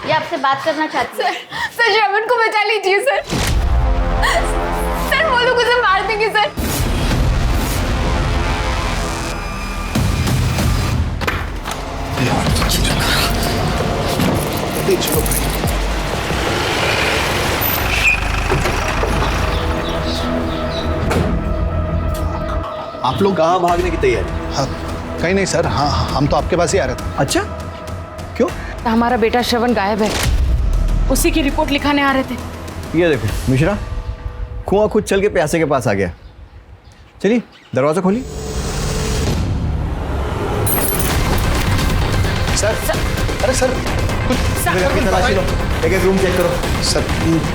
ये आपसे बात करना चाहती हूँ। सर श्रवण को बचा लीजिए सर। सर वो लोग उसे मार देंगे सर। चलो भाई। आप लोग कहाँ भागने की तैयारी? हाँ, कहीं नहीं सर। हाँ, हम तो आपके पास ही आ रहे थे। अच्छा, क्यों? हमारा बेटा श्रवण गायब है, उसी की रिपोर्ट लिखाने आ रहे थे। ये देखो मिश्रा, कुआं खुद चल के प्यासे के पास आ गया। चलिए दरवाजा खोलिए। सर, अरे सर, कुछ घर की तलाशी लो, एक रूम चेक करो। सर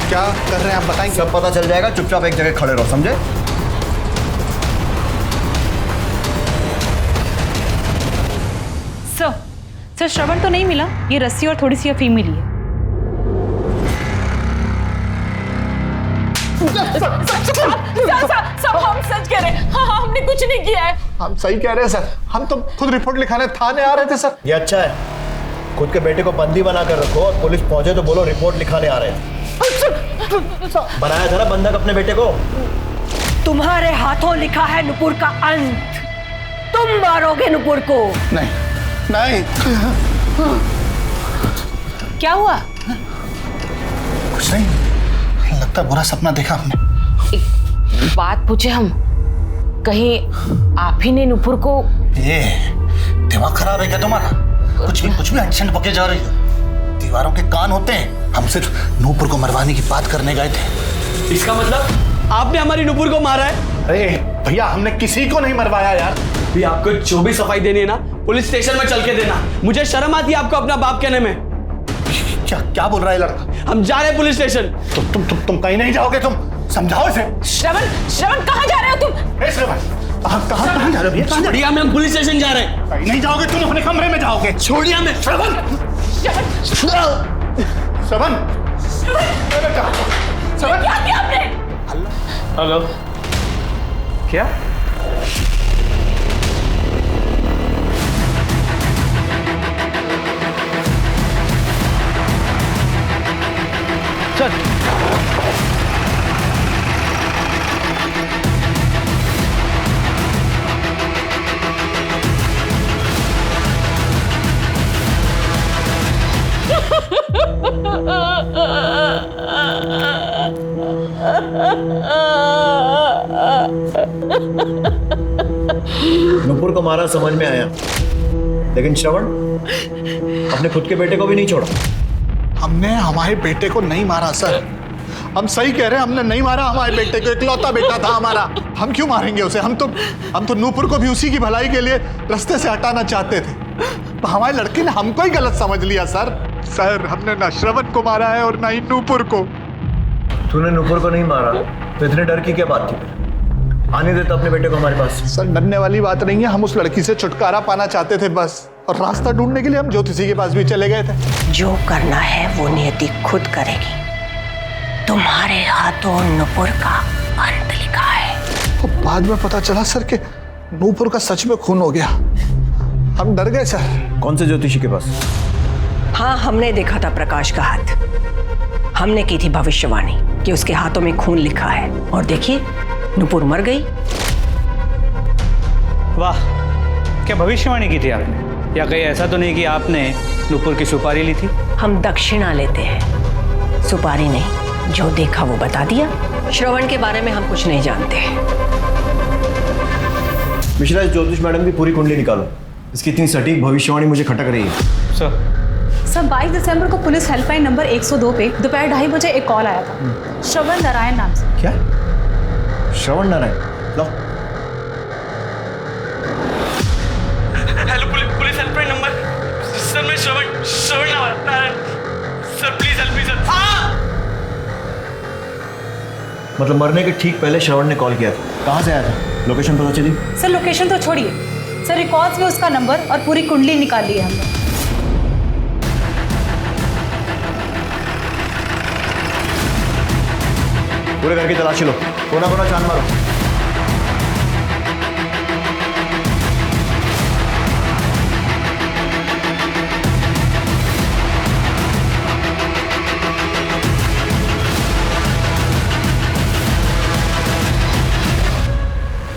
क्या कर रहे हैं आप बताएंगे? सब पता चल जाएगा, चुपचाप एक जगह खड़े रहो, समझे? सर श्रवण तो नहीं मिला, ये रस्सी और थोड़ी सी अफीम मिली है। सब हम सच कह रहे हैं। हाँ, हमने कुछ नहीं किया है। हम सही कह रहे हैं सर, हम तो खुद रिपोर्ट लिखाने थाने आ रहे थे सर। ये अच्छा है, खुद के बेटे को बंदी बना कर रखो और पुलिस पहुंचे तो बोलो रिपोर्ट लिखाने आ रहे हैं। बनाया था ना बंधक अपने बेटे को। तुम्हारे हाथों लिखा है नुपुर का अंत। तुम मारोगे नुपुर को। नहीं नहीं। क्या हुआ? कुछ नहीं, लगता है बुरा सपना देखा हमने। एक बात पूछे हम, कहीं आप ही ने नुपुर को? ये दिमाग खराब है क्या तुम्हारा? कुछ भी एक्शन पके जा रही हो। दीवारों के कान होते हैं। हम सिर्फ नूपुर को मरवाने की बात करने गए थे। इसका मतलब आपने हमारी नूपुर को मारा है? अरे भैया, हमने किसी को नहीं मरवाया यार। भी आपको जो भी सफाई देनी है ना, पुलिस स्टेशन में चल के देना। मुझे शर्म आती है आपको अपना बाप कहने में। क्या बोल रहा है लड़का? हम जा रहे हैं पुलिस स्टेशन। तुम कहीं नहीं जाओगे। तुम समझाओ इसे। श्रवण कहाँ जा रहे हो तुम? श्रवण, आप कहाँ जा रहे हो? छोड़िए, हम लोग पुलिस स्टेशन जा रहे हैं। कहीं नहीं जाओगे, तुम अपने कमरे में जाओगे। छोड़िए हमें। श्रवण, क्या किया आपने? हेलो, क्या? चल। नूपुर को मारा समझ में आया, लेकिन श्रवण अपने खुद के बेटे को भी नहीं छोड़ा। हमने हमारे बेटे को नहीं मारा सर। हम सही कह रहे हैं, हमने नहीं मारा हमारे बेटे को। इकलौता बेटा था हमारा। हम क्यों मारेंगे उसे? हम तो नूपुर को भी उसी की भलाई के लिए रास्ते से हटाना चाहते थे। तो हमारे लड़के ने हमको ही गलत समझ लिया सर। हमने ना श्रवण को मारा है और ना ही नूपुर को। तूने नूपुर को नहीं मारा तो इतने डर की क्या बात थी? आने देता अपने बेटे को हमारे पास। सर, डरने वाली बात नहीं है। हम उस लड़की से छुटकारा पाना चाहते थे बस। और रास्ता ढूंढने के लिए हम ज्योतिषी के पास भी चले गए थे। जो करना है वो नियति खुद करेगी। तुम्हारे हाथों नूपुर का अंत लिखा है। तो बाद में पता चला सर कि नूपुर का सच में खून हो गया। हम डर गए सर। कौन से ज्योतिषी के पास? हाँ, हमने देखा था प्रकाश का हाथ। हमने की थी भविष्यवाणी कि उसके हाथों में खून लिखा है, और देखिए नूपुर मर गई। वाह, क्या भविष्यवाणी की थी आपने? या कहीं ऐसा तो नहीं कि आपने नूपुर की सुपारी ली थी? हम दक्षिणा लेते हैं, सुपारी नहीं। जो देखा वो बता दिया। श्रवण के बारे में हम कुछ नहीं जानते। मिश्रा, इस ज्योतिष मैडम की पूरी कुंडली निकालो। इसकी इतनी सटीक भविष्यवाणी मुझे खटक रही है। सर 22 दिसंबर को पुलिस हेल्पलाइन नंबर 102 पे दोपहर 2:30 बजे एक कॉल आया था, श्रवण नारायण नाम से। क्या? श्रवण नारायण? लो। Hello, police helpline number. Sir, मैं Shravan Narayan. Sir please help me sir. मतलब मरने के ठीक पहले श्रवण ने कॉल किया था। कहाँ से आया था? लोकेशन पता चली? सर लोकेशन तो छोड़िए, सर रिकॉर्ड्स में उसका नंबर और पूरी कुंडली निकाल ली है हमने। पूरे घर की तलाशी लो, कोना कोना छान मारो।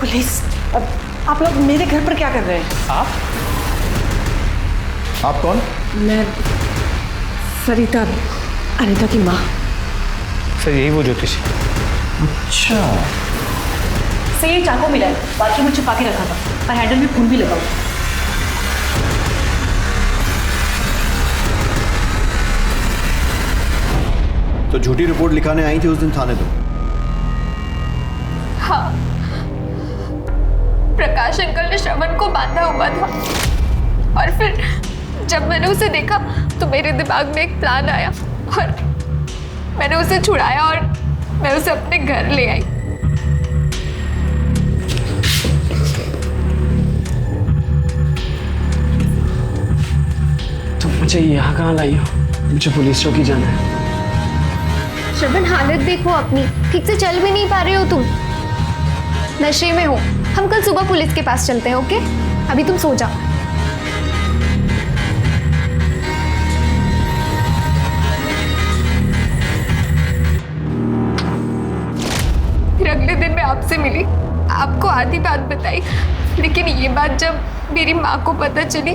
पुलिस, अब आप लोग मेरे घर पर क्या कर रहे हैं? आप कौन? मैं सरिता, अनिता की माँ। सर यही वो ज्योतिषी। अच्छा। सर ये चाकू मिला है, बाकी में छुपा के रखा था, और हैंडल में खून भी लगा हुआ। तो झूठी रिपोर्ट लिखाने आई थी उस दिन थाने पे? हाँ, प्रकाश अंकल ने श्रवण को बांधा हुआ था, और फिर जब मैंने उसे देखा तो मेरे दिमाग में एक प्लान आया और मैंने उसे छुड़ाया और मैं उसे अपने घर ले आई। तुम मुझे यहाँ कहाँ लाई हो? मुझे पुलिस चौकी जाना है। श्रवण, हालत देखो अपनी, ठीक से चल भी नहीं पा रहे हो तुम। नशे में हो। हम कल सुबह पुलिस के पास चलते हैं, ओके? अभी तुम सो जाओ। फिर अगले दिन मैं आपसे मिली, आपको आधी बात बताई, लेकिन ये बात जब मेरी माँ को पता चली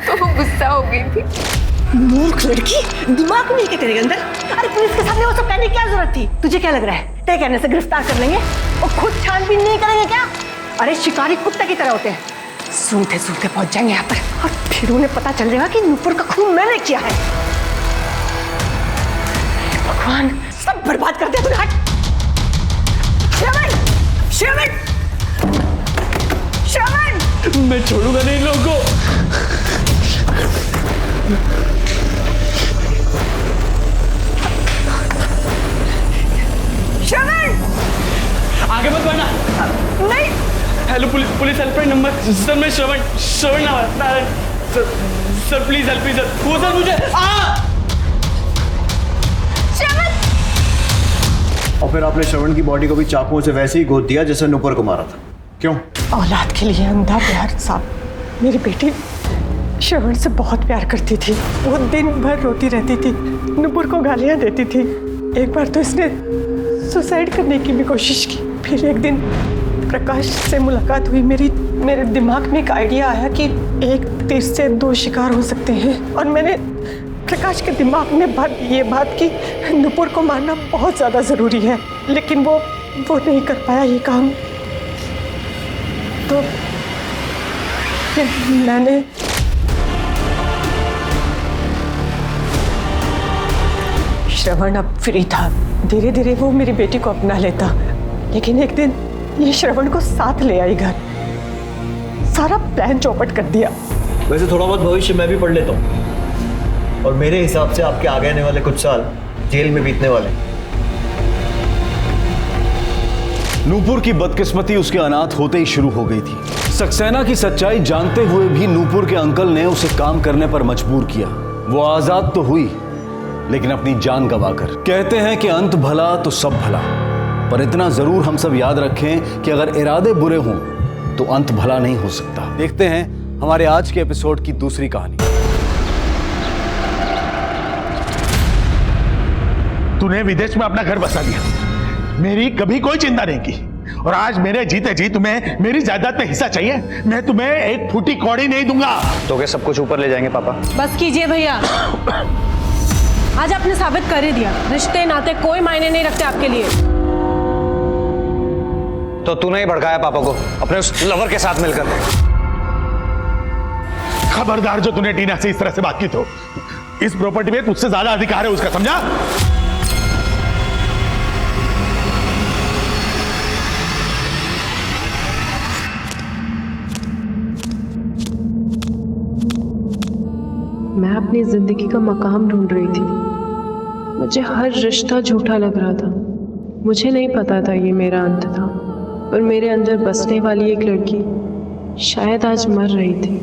तो वो गुस्सा हो गई थी। मूर्ख लड़की, दिमाग नहीं है तेरे अंदर? अरे पुलिस के सामने वो सब कहने की क्या जरूरत थी? तुझे क्या लग रहा है तेरे कहने से गिरफ्तार कर लेंगे और खुद छानबीन नहीं करेंगे क्या? अरे शिकारी कुत्ते की तरह होते हैं, सूंघते सूंघते पहुंच जाएंगे यहाँ पर और फिर उन्हें पता चल जाएगा कि नुपुर का खून मैंने किया है। भगवान, सब बर्बाद कर दिया तूने। हट श्रवण, श्रवण, श्रवण, मैं छोड़ूंगा नहीं इन लोगों को। श्रवण, आगे मत बढ़ना। नहीं। Hello police helpline number. Sir मैं Shravan Narayan sir please help me sir. वो सर मुझे श्रवण। और फिर आपने श्रवण की बॉडी को भी चाकुओं से वैसे ही गोद दिया जैसे नुपुर को मारा था। क्यों? औलाद के लिए अंधा प्यार साहब। मेरी बेटी श्रवण से बहुत प्यार करती थी। वो दिन भर रोती रहती थी, नुपुर को गालियां देती थी। एक बार तो इसने सुसाइड करने की भी कोशिश की। फिर एक दिन प्रकाश से मुलाकात हुई। मेरे दिमाग में एक आइडिया आया कि एक तीर से दो शिकार हो सकते हैं, और मैंने प्रकाश के दिमाग में ये बात कि नुपुर को मारना बहुत ज़्यादा ज़रूरी है, लेकिन वो नहीं कर पाया ये काम। तो फिर मैंने श्रवण अब फ्री था। धीरे धीरे वो मेरी बेटी को अपना लेता, लेकिन एक दिन ये श्रवण को साथ ले आई घर। सारा प्लान चौपट कर दिया। वैसे थोड़ा बहुत भविष्य मैं भी पढ़ लेता हूँ, और मेरे हिसाब से आपके आगे आने वाले कुछ साल जेल में बीतने वाले। नूपुर की बदकिस्मती उसके अनाथ होते ही शुरू हो गई थी। सक्सेना की सच्चाई जानते हुए भी नूपुर के अंकल ने उसे काम करने पर मजबूर किया। वो आजाद तो हुई, लेकिन अपनी जान गंवाकर। कहते हैं कि अंत भला तो सब भला, पर इतना जरूर हम सब याद रखें कि अगर इरादे बुरे हों तो अंत भला नहीं हो सकता। देखते हैं हमारे आज के एपिसोड की दूसरी कहानी। तूने विदेश में अपना घर बसा लिया, मेरी कभी कोई चिंता नहीं की, और आज मेरे जीते जी तुम्हें मेरी जायदाद में हिस्सा चाहिए। मैं तुम्हें एक फूटी कौड़ी नहीं दूंगा। तो क्या सब कुछ ऊपर ले जाएंगे पापा? बस कीजिए भैया, आज आपने साबित कर ही दिया रिश्ते नाते कोई मायने नहीं रखते आपके लिए। तो तूने ही भड़काया पापा को अपने उस लवर के साथ मिलकर। खबरदार, जो तूने टीना से इस तरह से बात की तो इस प्रॉपर्टी में तुझसे ज्यादा अधिकार है उसका, समझा? मैं अपनी जिंदगी का मकाम ढूंढ रही थी। मुझे हर रिश्ता झूठा लग रहा था। मुझे नहीं पता था ये मेरा अंत था, पर मेरे अंदर बसने वाली एक लड़की शायद आज मर रही थी।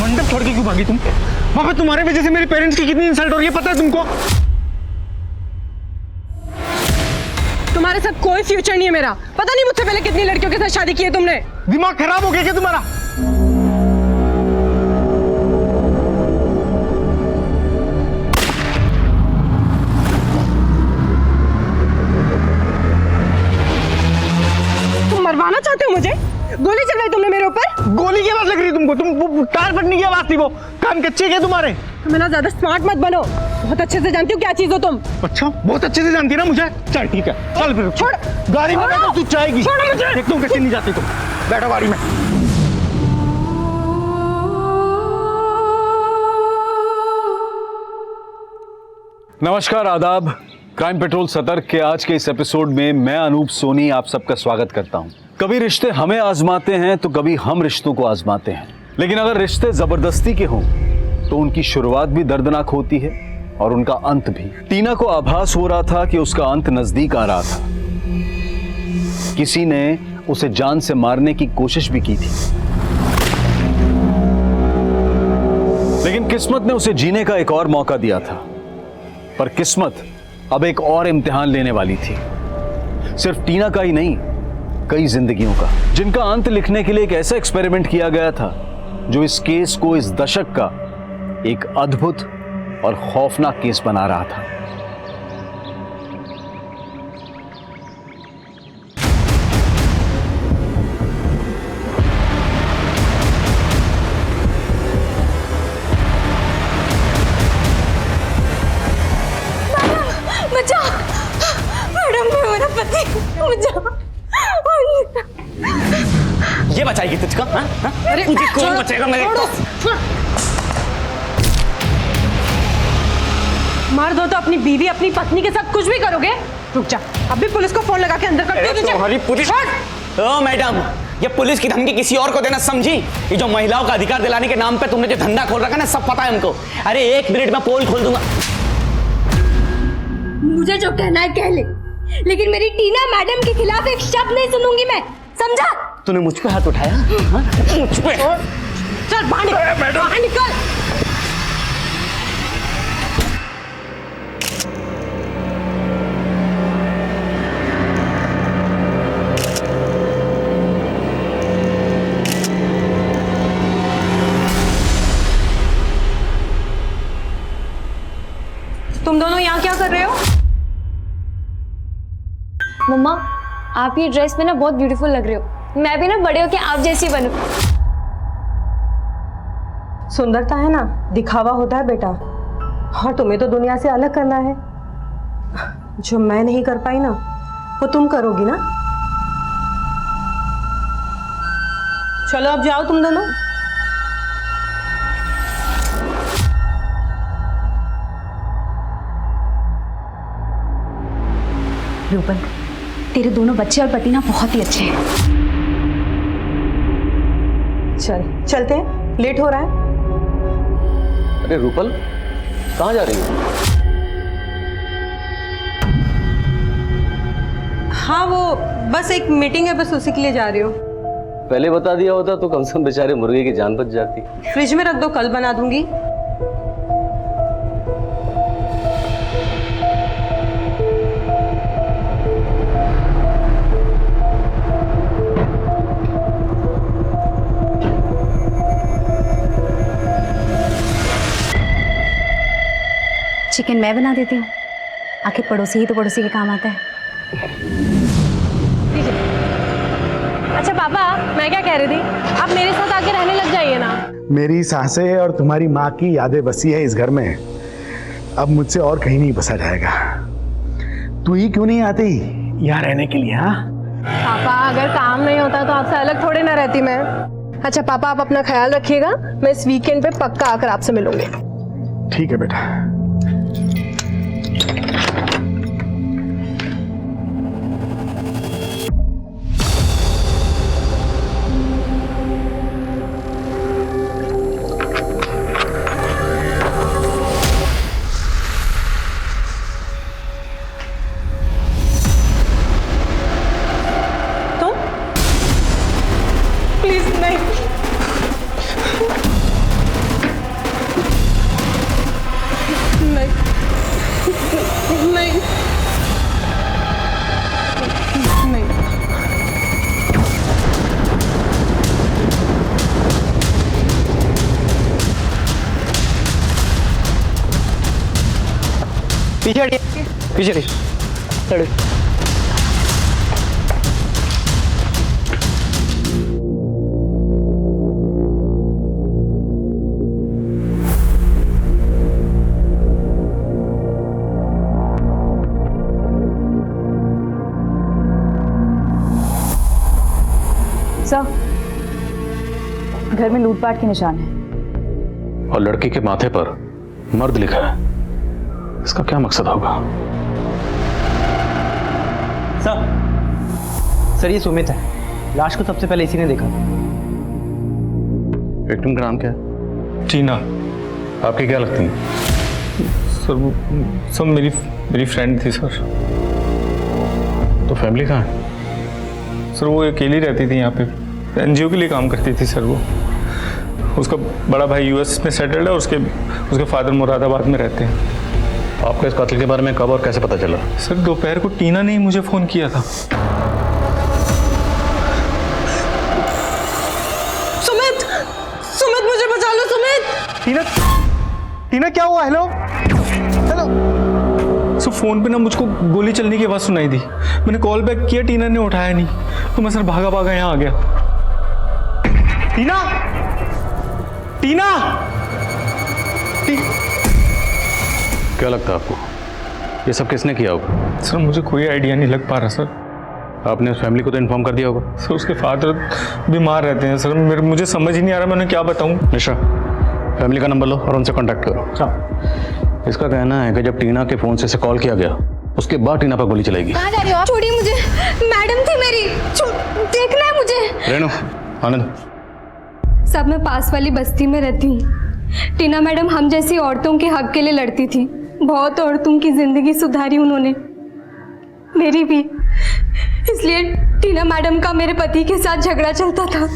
मंडप छोड़ के क्यों भागी तुम? वहां पे तुम्हारे वजह से मेरे पेरेंट्स की कितनी इंसल्ट हो रही है, पता है तुमको? तुम्हारे साथ कोई फ्यूचर नहीं है मेरा। पता नहीं मुझसे पहले कितनी लड़कियों के साथ शादी की है तुमने। दिमाग खराब हो गया क्या तुम्हारा? तुम मरवाना चाहते हो मुझे? गोली चलवाई तुमने मेरे ऊपर? गोली की आवाज लग रही तुमको? तुम टायर फटने की आवाज थी वो। कान कच्चे क्या तुम्हारे? तुम ना ज्यादा स्मार्ट मत बनो, बहुत अच्छे से जानती हूँ क्या चीज हो तुम। अच्छा, बहुत अच्छे से जानती है ना मुझे। चल ठीक है, चल फिर छोड़। गाड़ी में बैठो, तू चाहेगी। छोड़ो मुझे। देखता हूँ कैसे नहीं जाती तुम। बैठो गाड़ी में। नमस्कार, आदाब। क्राइम पेट्रोल सतर्क के आज के इस एपिसोड में मैं अनूप सोनी आप सबका स्वागत करता हूं। कभी रिश्ते हमें आजमाते हैं तो कभी हम रिश्तों को आजमाते हैं, लेकिन अगर रिश्ते जबरदस्ती के हों तो उनकी शुरुआत भी दर्दनाक होती है और उनका अंत भी। टीना को आभास हो रहा था कि उसका अंत नजदीक आ रहा था। किसी ने उसे जान से मारने की कोशिश भी की थी, लेकिन किस्मत ने उसे जीने का एक और मौका दिया था। पर किस्मत अब एक और इम्तिहान लेने वाली थी, सिर्फ टीना का ही नहीं, कई जिंदगियों का, जिनका अंत लिखने के लिए एक ऐसा एक्सपेरिमेंट किया गया था जो इस केस को इस दशक का एक अद्भुत और खौफनाक केस बना रहा था। बचाएगी तुझको? अरे मुझे कौन बचाएगा मेरे को? मार दो तो अपनी बीवी अपनी पत्नी के साथ कुछ भी करोगे? रुक जा, अभी पुलिस को फोन लगा के अंदर कर दो। तुम्हारी पुलिस? ओ मैडम, ये पुलिस की धमकी किसी और को देना समझी? ये जो महिलाओं का अधिकार दिलाने के नाम पे तुमने जो धंधा खोल रखा ना, सब पता है हमको। अरे 1 मिनट में पोल खोल दूंगा। मुझे जो कहना है कह ले, लेकिन मेरी टीना मैडम के खिलाफ एक शब्द नहीं सुनूंगी मैं, समझा? तूने मुझ पे हाथ उठाया? मुझ पे? चल बाहर निकल। तुम दोनों यहाँ क्या कर रहे हो? मम्मा, आप ये ड्रेस में ना बहुत ब्यूटीफुल लग रहे हो। मैं भी ना बड़े होके आप जैसी बनूं। सुंदरता है ना, दिखावा होता है बेटा, और तुम्हें तो दुनिया से अलग करना है। जो मैं नहीं कर पाई ना, वो तुम करोगी ना। चलो अब जाओ तुम दोनों। रूपल, तेरे दोनों बच्चे और पति ना बहुत ही अच्छे हैं। चलते हैं, लेट हो रहा है। अरे रूपल, कहाँ जा रही हो? हाँ, वो बस एक मीटिंग है, बस उसी के लिए जा रही हूँ। पहले बता दिया होता तो कम से कम बेचारे मुर्गे की जान बच जाती। फ्रिज में रख दो, कल बना दूंगी। चिकन मैं बना देती हूँ, आखिर पड़ोसी ही तो पड़ोसी के काम आता है। अच्छा पापा, मैं क्या कह रही थी, आप मेरे साथ आके रहने लग जाइए ना। मेरी सांसें और तुम्हारी माँ की यादें बसी है इस घर में। अब मुझसे और कहीं नहीं बसा जाएगा। तू ही क्यों नहीं आती यहाँ रहने के लिए? हाँ पापा, अगर काम नहीं होता तो आपसे अलग थोड़े ना रहती मैं। अच्छा पापा, आप अपना ख्याल रखिएगा, मैं इस वीकेंड पे पक्का आकर आपसे मिलूंगी। ठीक है बेटा। पीछे हटिए, पीछे हटिए। सर, घर में लूटपाट के निशान है और लड़की के माथे पर मर्द लिखा है। इसका क्या मकसद होगा? सर ये सुमित है, लाश को सबसे पहले इसी ने देखा। विक्टिम का नाम क्या है? टीना। आपकी क्या लगती है? सर वो सब मेरी फ्रेंड थी सर। तो फैमिली कहाँ है? सर वो अकेली रहती थी यहाँ पे, एनजीओ के लिए काम करती थी सर। वो उसका बड़ा भाई यूएस में सेटल्ड है और उसके फादर मुरादाबाद में रहते हैं। आपको इस कातिल के बारे में कब और कैसे पता चला? सर दोपहर को टीना ने ही मुझे फोन किया था। सुमित मुझे बचा लो सुमित। टीना क्या हुआ? हेलो सर, फोन पे ना मुझको गोली चलने की आवाज सुनाई दी। मैंने कॉल बैक किया, टीना ने उठाया नहीं, तो मैं सर भागा यहाँ आ गया। टीना क्या लगता है आपको ये सब किसने किया होगा? सर मुझे कोई आइडिया नहीं लग पा रहा सर। आपने उस फैमिली को तो इन्फॉर्म कर दिया होगा। सर उसके फादर बीमार रहते हैं सर, मुझे समझ ही नहीं आ रहा मैं उन्हें क्या बताऊं। मिश्रा, फैमिली का नंबर लो और उनसे कांटेक्ट करो। इसका कहना है कि जब टीना के फ़ोन से कॉल किया गया उसके बाद टीना पर गोली चलाएगी। कहाँ जा रही हो आप? छोड़िए मुझे, मैडम थी मेरी, देखना है मुझे। रेणु, आनंद। सब मैं पास वाली बस्ती में रहती हूँ। टीना मैडम हम जैसी औरतों के हक के लिए लड़ती थी। बहुत औरतों की जिंदगी सुधारी उन्होंने, मेरी भी। इसलिए टीना मैडम का मेरे पति के साथ झगड़ा चलता था।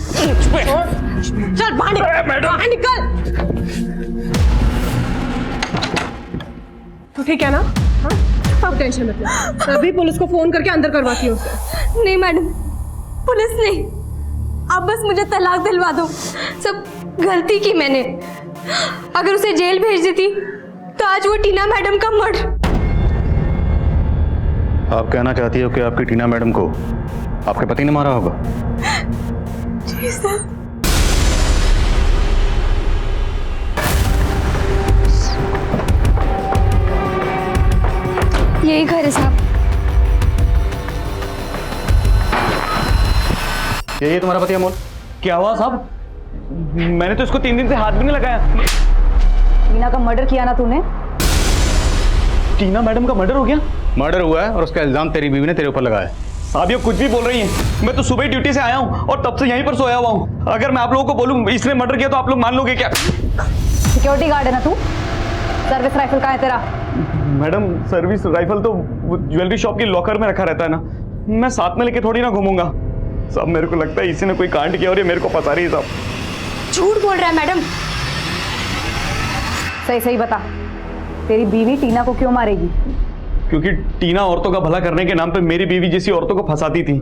चल बाहर निकल। तो ठीक है ना? हाँ? अब टेंशन मत ले, अभी पुलिस को फोन करके अंदर करवाती हूँ उसे। नहीं मैडम, पुलिस नहीं, आप बस मुझे तलाक दिलवा दो। सब गलती की मैंने। अगर उसे जेल भेज देती तो आज वो टीना मैडम का मर्डर। आप कहना चाहती हो कि आपकी टीना मैडम को आपके पति ने मारा होगा? जी सर। यही घर है साहब। ये तुम्हारा पति अमोल? क्या हुआ साहब? मैंने तो इसको 3 दिन से हाथ भी नहीं लगाया। टीना का मर्डर किया ना तूने? टीना मैडम का मर्डर हो गया? मर्डर हुआ है और उसका इल्जाम तेरी बीवी ने तेरे ऊपर लगाया है। साहब ये कुछ भी बोल रही हैं। मैं तो सुबह ही ड्यूटी से आया हूँ और तब से यहीं पर सोया हुआ हूँ। अगर मैं आप लोगों को बोलूँ इसने मर्डर किया तो आप लोग मान लोगे क्या? सिक्योरिटी गार्ड है ना तू? सर्विस राइफल कहाँ है तेरा? मैडम सर्विस राइफल तो ज्वेलरी शॉप की लॉकर में रखा रहता है ना, मैं साथ में लेके थोड़ी ना घूमूंगा। साहब मेरे को लगता है इसी ने कोई कांड किया और ये मेरे को फंसा रही है। साहब झूठ बोल रहा है मैडम। सही सही बता, तेरी बीवी टीना को क्यों मारेगी? क्योंकि टीना औरतों का भला करने के नाम पे मेरी बीवी जैसी औरतों को फंसाती थी।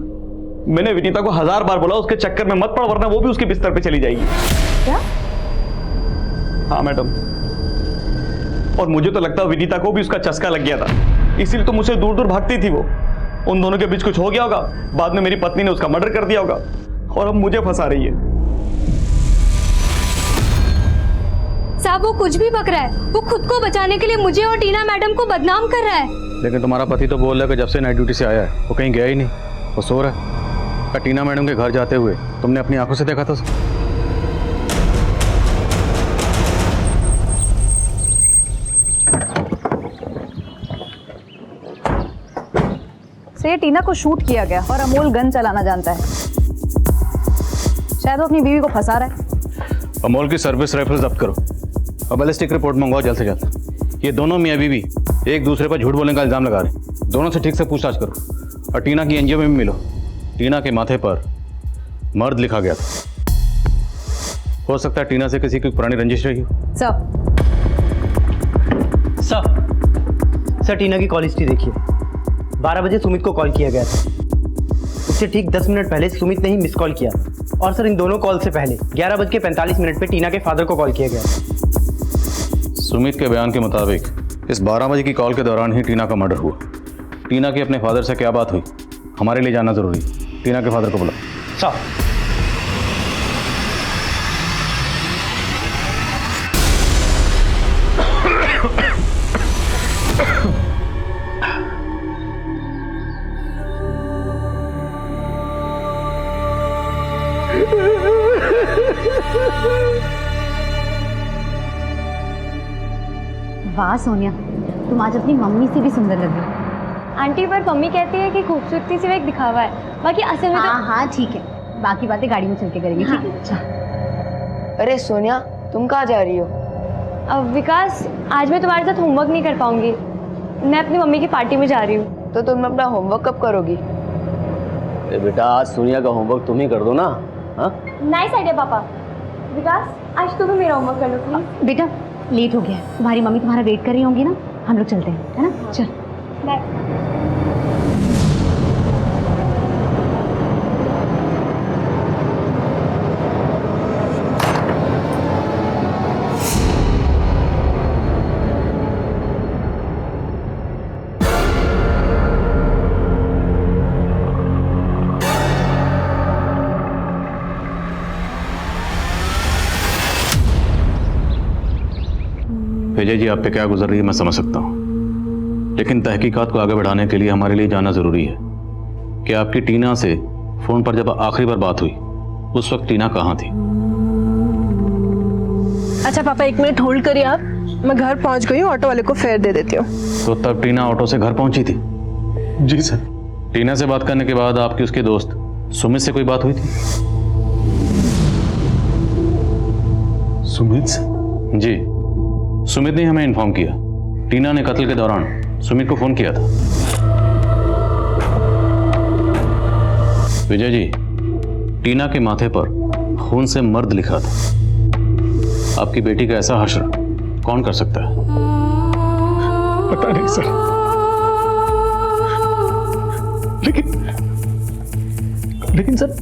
मैंने विनीता को 1000 बार बोला उसके चक्कर में मत पड़, वरना वो भी उसके बिस्तर पे चली जाएगी। क्या? हाँ मैडम, और मुझे तो लगता है विनीता को भी उसका चस्का लग गया था, इसीलिए तो मुझसे दूर दूर भागती थी वो। उन दोनों के बीच कुछ हो गया होगा, बाद में मेरी पत्नी ने उसका मर्डर कर दिया होगा और अब मुझे फंसा रही है। साहब वो कुछ भी बक रहा है, वो खुद को बचाने के लिए मुझे और टीना मैडम को बदनाम कर रहा है। लेकिन तुम्हारा पति तो बोल रहा है कि जब से नाइट ड्यूटी से आया है वो कहीं गया ही नहीं, वो सो रहा है। क्या टीना मैडम के घर जाते हुए तुमने अपनी आंखों से देखा था? से टीना को शूट किया गया और अमोल गन चलाना जानता है। शायद वो अपनी बीवी को फंसा रहा है। अमोल की सर्विस राइफल जब्त करो और बैलिस्टिक रिपोर्ट मंगवाओ जल्द से जल्द। ये दोनों मियाँ बीवी एक दूसरे पर झूठ बोलने का इल्जाम लगा रहे। दोनों से ठीक से पूछताछ करो और टीना की एनजीओ में भी मिलो। टीना के माथे पर मर्द लिखा गया था। हो सकता है टीना से किसी की पुरानी रंजिश रही हो। सर टीना की कॉल हिस्ट्री देखिए। 12 बजे सुमित को कॉल किया गया था। उससे ठीक 10 मिनट पहले सुमित ने ही मिस कॉल किया। और सर इन दोनों कॉल से पहले 11:45 पे टीना के फादर को कॉल किया गया। सुमित के बयान के मुताबिक इस 12 बजे की कॉल के दौरान ही टीना का मर्डर हुआ। टीना की अपने फादर से क्या बात हुई हमारे लिए जानना जरूरी। टीना के फादर को बुलाओ। सर वाह सोनिया, तुम आज अपनी मम्मी से भी सुंदर लग रही हो। आंटी पर मम्मी कहती है कि खूबसूरती सिर्फ एक दिखावा है, बाकी असल में हाँ ठीक है, बाकी बातें गाड़ी में चल के करेंगे। ठीक है अच्छा। अरे सोनिया तुम कहाँ जा रही हो? अब विकास आज मैं तुम्हारे साथ होमवर्क नहीं कर पाऊंगी, मैं अपनी मम्मी की पार्टी में जा रही हूँ। तो तुम अपना होमवर्क कब करोगी? बेटा आज सोनिया का होमवर्क तुम ही कर दो ना। हाँ नाइस आइडिया पापा। विकास आज तुम भी मेरा होमवर्क कर लो प्लीज। बेटा लेट हो गया, तुम्हारी मम्मी तुम्हारा वेट कर रही होंगी ना, हम लोग चलते हैं, है ना? चल बाय। विजय जी आप पे क्या गुजर रही है मैं समझ सकता हूँ, लेकिन तहकीकात को आगे बढ़ाने के लिए हमारे लिए जानना जरूरी है कि आपकी टीना से फोन पर जब आखिरी बार बात हुई उस वक्त टीना कहाँ थी? अच्छा पापा, 1 मिनट होल्ड करिए आप, मैं घर पहुंच गई हूँ, ऑटो वाले को फेयर दे देती हूँ। तो तब टीना ऑटो से घर पहुंची थी? जी सर। टीना से बात करने के बाद आपकी उसके दोस्त सुमित से कोई बात हुई थी? सुमित से? जी, सुमित ने हमें इन्फॉर्म किया टीना ने कत्ल के दौरान सुमित को फोन किया था। विजय जी, टीना के माथे पर खून से मर्द लिखा था। आपकी बेटी का ऐसा हश्र कौन कर सकता है? पता नहीं सर, लेकिन सर,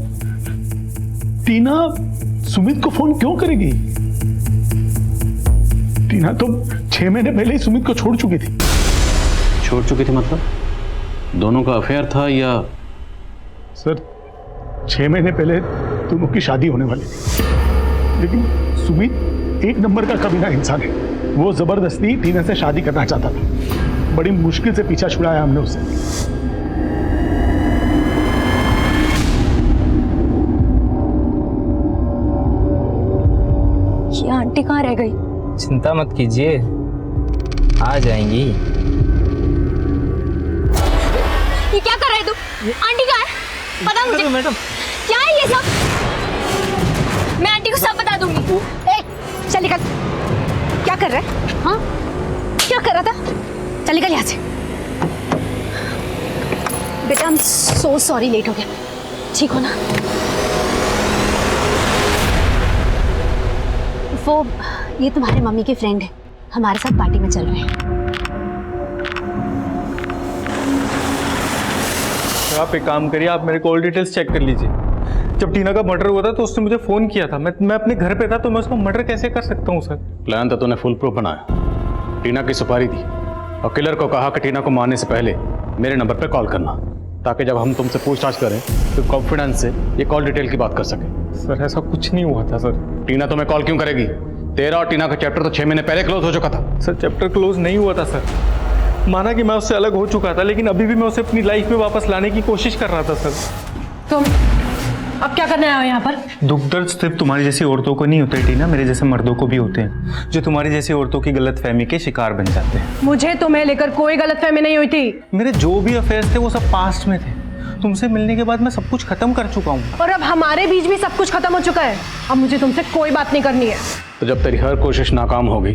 टीना सुमित को फोन क्यों करेगी? टीना तो 6 महीने पहले ही सुमित को छोड़ चुकी थी। छोड़ चुकी थी मतलब? दोनों का अफेयर था या? सर, 6 महीने पहले दोनों की शादी होने वाली थी, लेकिन सुमित 1 नंबर का कमीना इंसान है। वो जबरदस्ती टीना से शादी करना चाहता था। बड़ी मुश्किल से पीछा छुड़ाया हमने उसे। ये आंटी कहाँ रह गई? चिंता मत कीजिए, आ जाएंगी। ये क्या कर रहे तू? आंटी कहाँ है? पता मुझे। मैडम, क्या है ये सब? मैं आंटी को सब बता दूंगी। ए, चल निकल। क्या कर रहा है? हाँ? क्या कर रहा था? चल निकल यहाँ से। बेटा, I'm so sorry, लेट हो गया। ठीक हो ना? वो ये तुम्हारे मम्मी के फ्रेंड है, हमारे साथ पार्टी में चल रहे हैं। आप एक काम करिए, आप मेरे कॉल डिटेल्स चेक कर लीजिए। जब टीना का मर्डर हुआ था तो उसने मुझे फोन किया था। मैं अपने घर पे था, तो मैं उसको मर्डर कैसे कर सकता हूँ सर? प्लान तो तूने फुल प्रूफ बनाया। टीना की सुपारी दी और किलर को कहा कि टीना को मारने से पहले मेरे नंबर पे कॉल करना, ताकि जब हम तुमसे पूछताछ करें तो कॉन्फिडेंस से ये कॉल डिटेल की बात कर सके। सर, ऐसा कुछ नहीं हुआ था सर। टीना तुम्हें कॉल क्यों करेगी? तेरा और टीना का चैप्टर तो 6 महीने पहले क्लोज हो चुका था। सर, चैप्टर क्लोज नहीं हुआ था सर। माना कि मैं उससे अलग हो चुका था, लेकिन अभी भी मैं उसे अपनी लाइफ में वापस लाने की कोशिश कर रहा था सर। तुम अब क्या करने आए हो यहाँ पर? दुख दर्द सिर्फ तुम्हारी जैसी औरतों को नहीं होते टीना, मेरे जैसे मर्दों को भी होते हैं, जो तुम्हारी जैसी औरतों की गलतफहमी के शिकार बन जाते हैं। मुझे तुम्हें लेकर कोई गलतफहमी नहीं हुई थी। मेरे जो भी अफेयर्स थे वो सब पास्ट में थे। तुमसे मिलने के बाद मैं सब कुछ खत्म कर चुका हूँ। और अब हमारे बीच भी सब कुछ खत्म हो चुका है। अब मुझे तुमसे कोई बात नहीं करनी है। तो जब तेरी हर कोशिश नाकाम हो गई,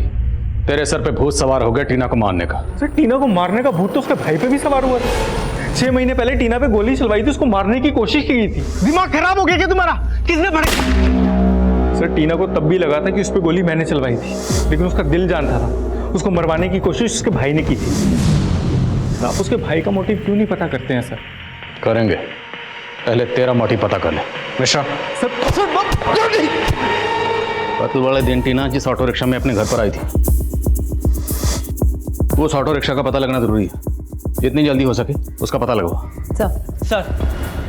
तेरे सर पे भूत सवार हो गया टीना को मारने का। सर, टीना को मारने का भूत तो उसके भाई पे भी सवार हुआ था। 6 महीने पहले टीना पे गोली चलवाई थी, उसको मारने की कोशिश की गई थी। दिमाग खराब हो गया क्या तुम्हारा? किसने पढ़ा? सर, टीना को तब भी लगा था कि उस पर गोली मैंने चलवाई थी, लेकिन उसका दिल जानता था। उसको मरवाने की कोशिश उसके भाई ने की थी। आप उसके भाई का मोटिव क्यों नहीं पता करते हैं सर? करेंगे, पहले तेरा मोटिव पता कर ले। मिश्रा, कत्ल वाले दिन टीना जिस ऑटो रिक्शा में अपने घर पर आई थी, उस ऑटो रिक्शा का पता लगना जरूरी है। जितनी जल्दी हो सके उसका पता लगवा। सर,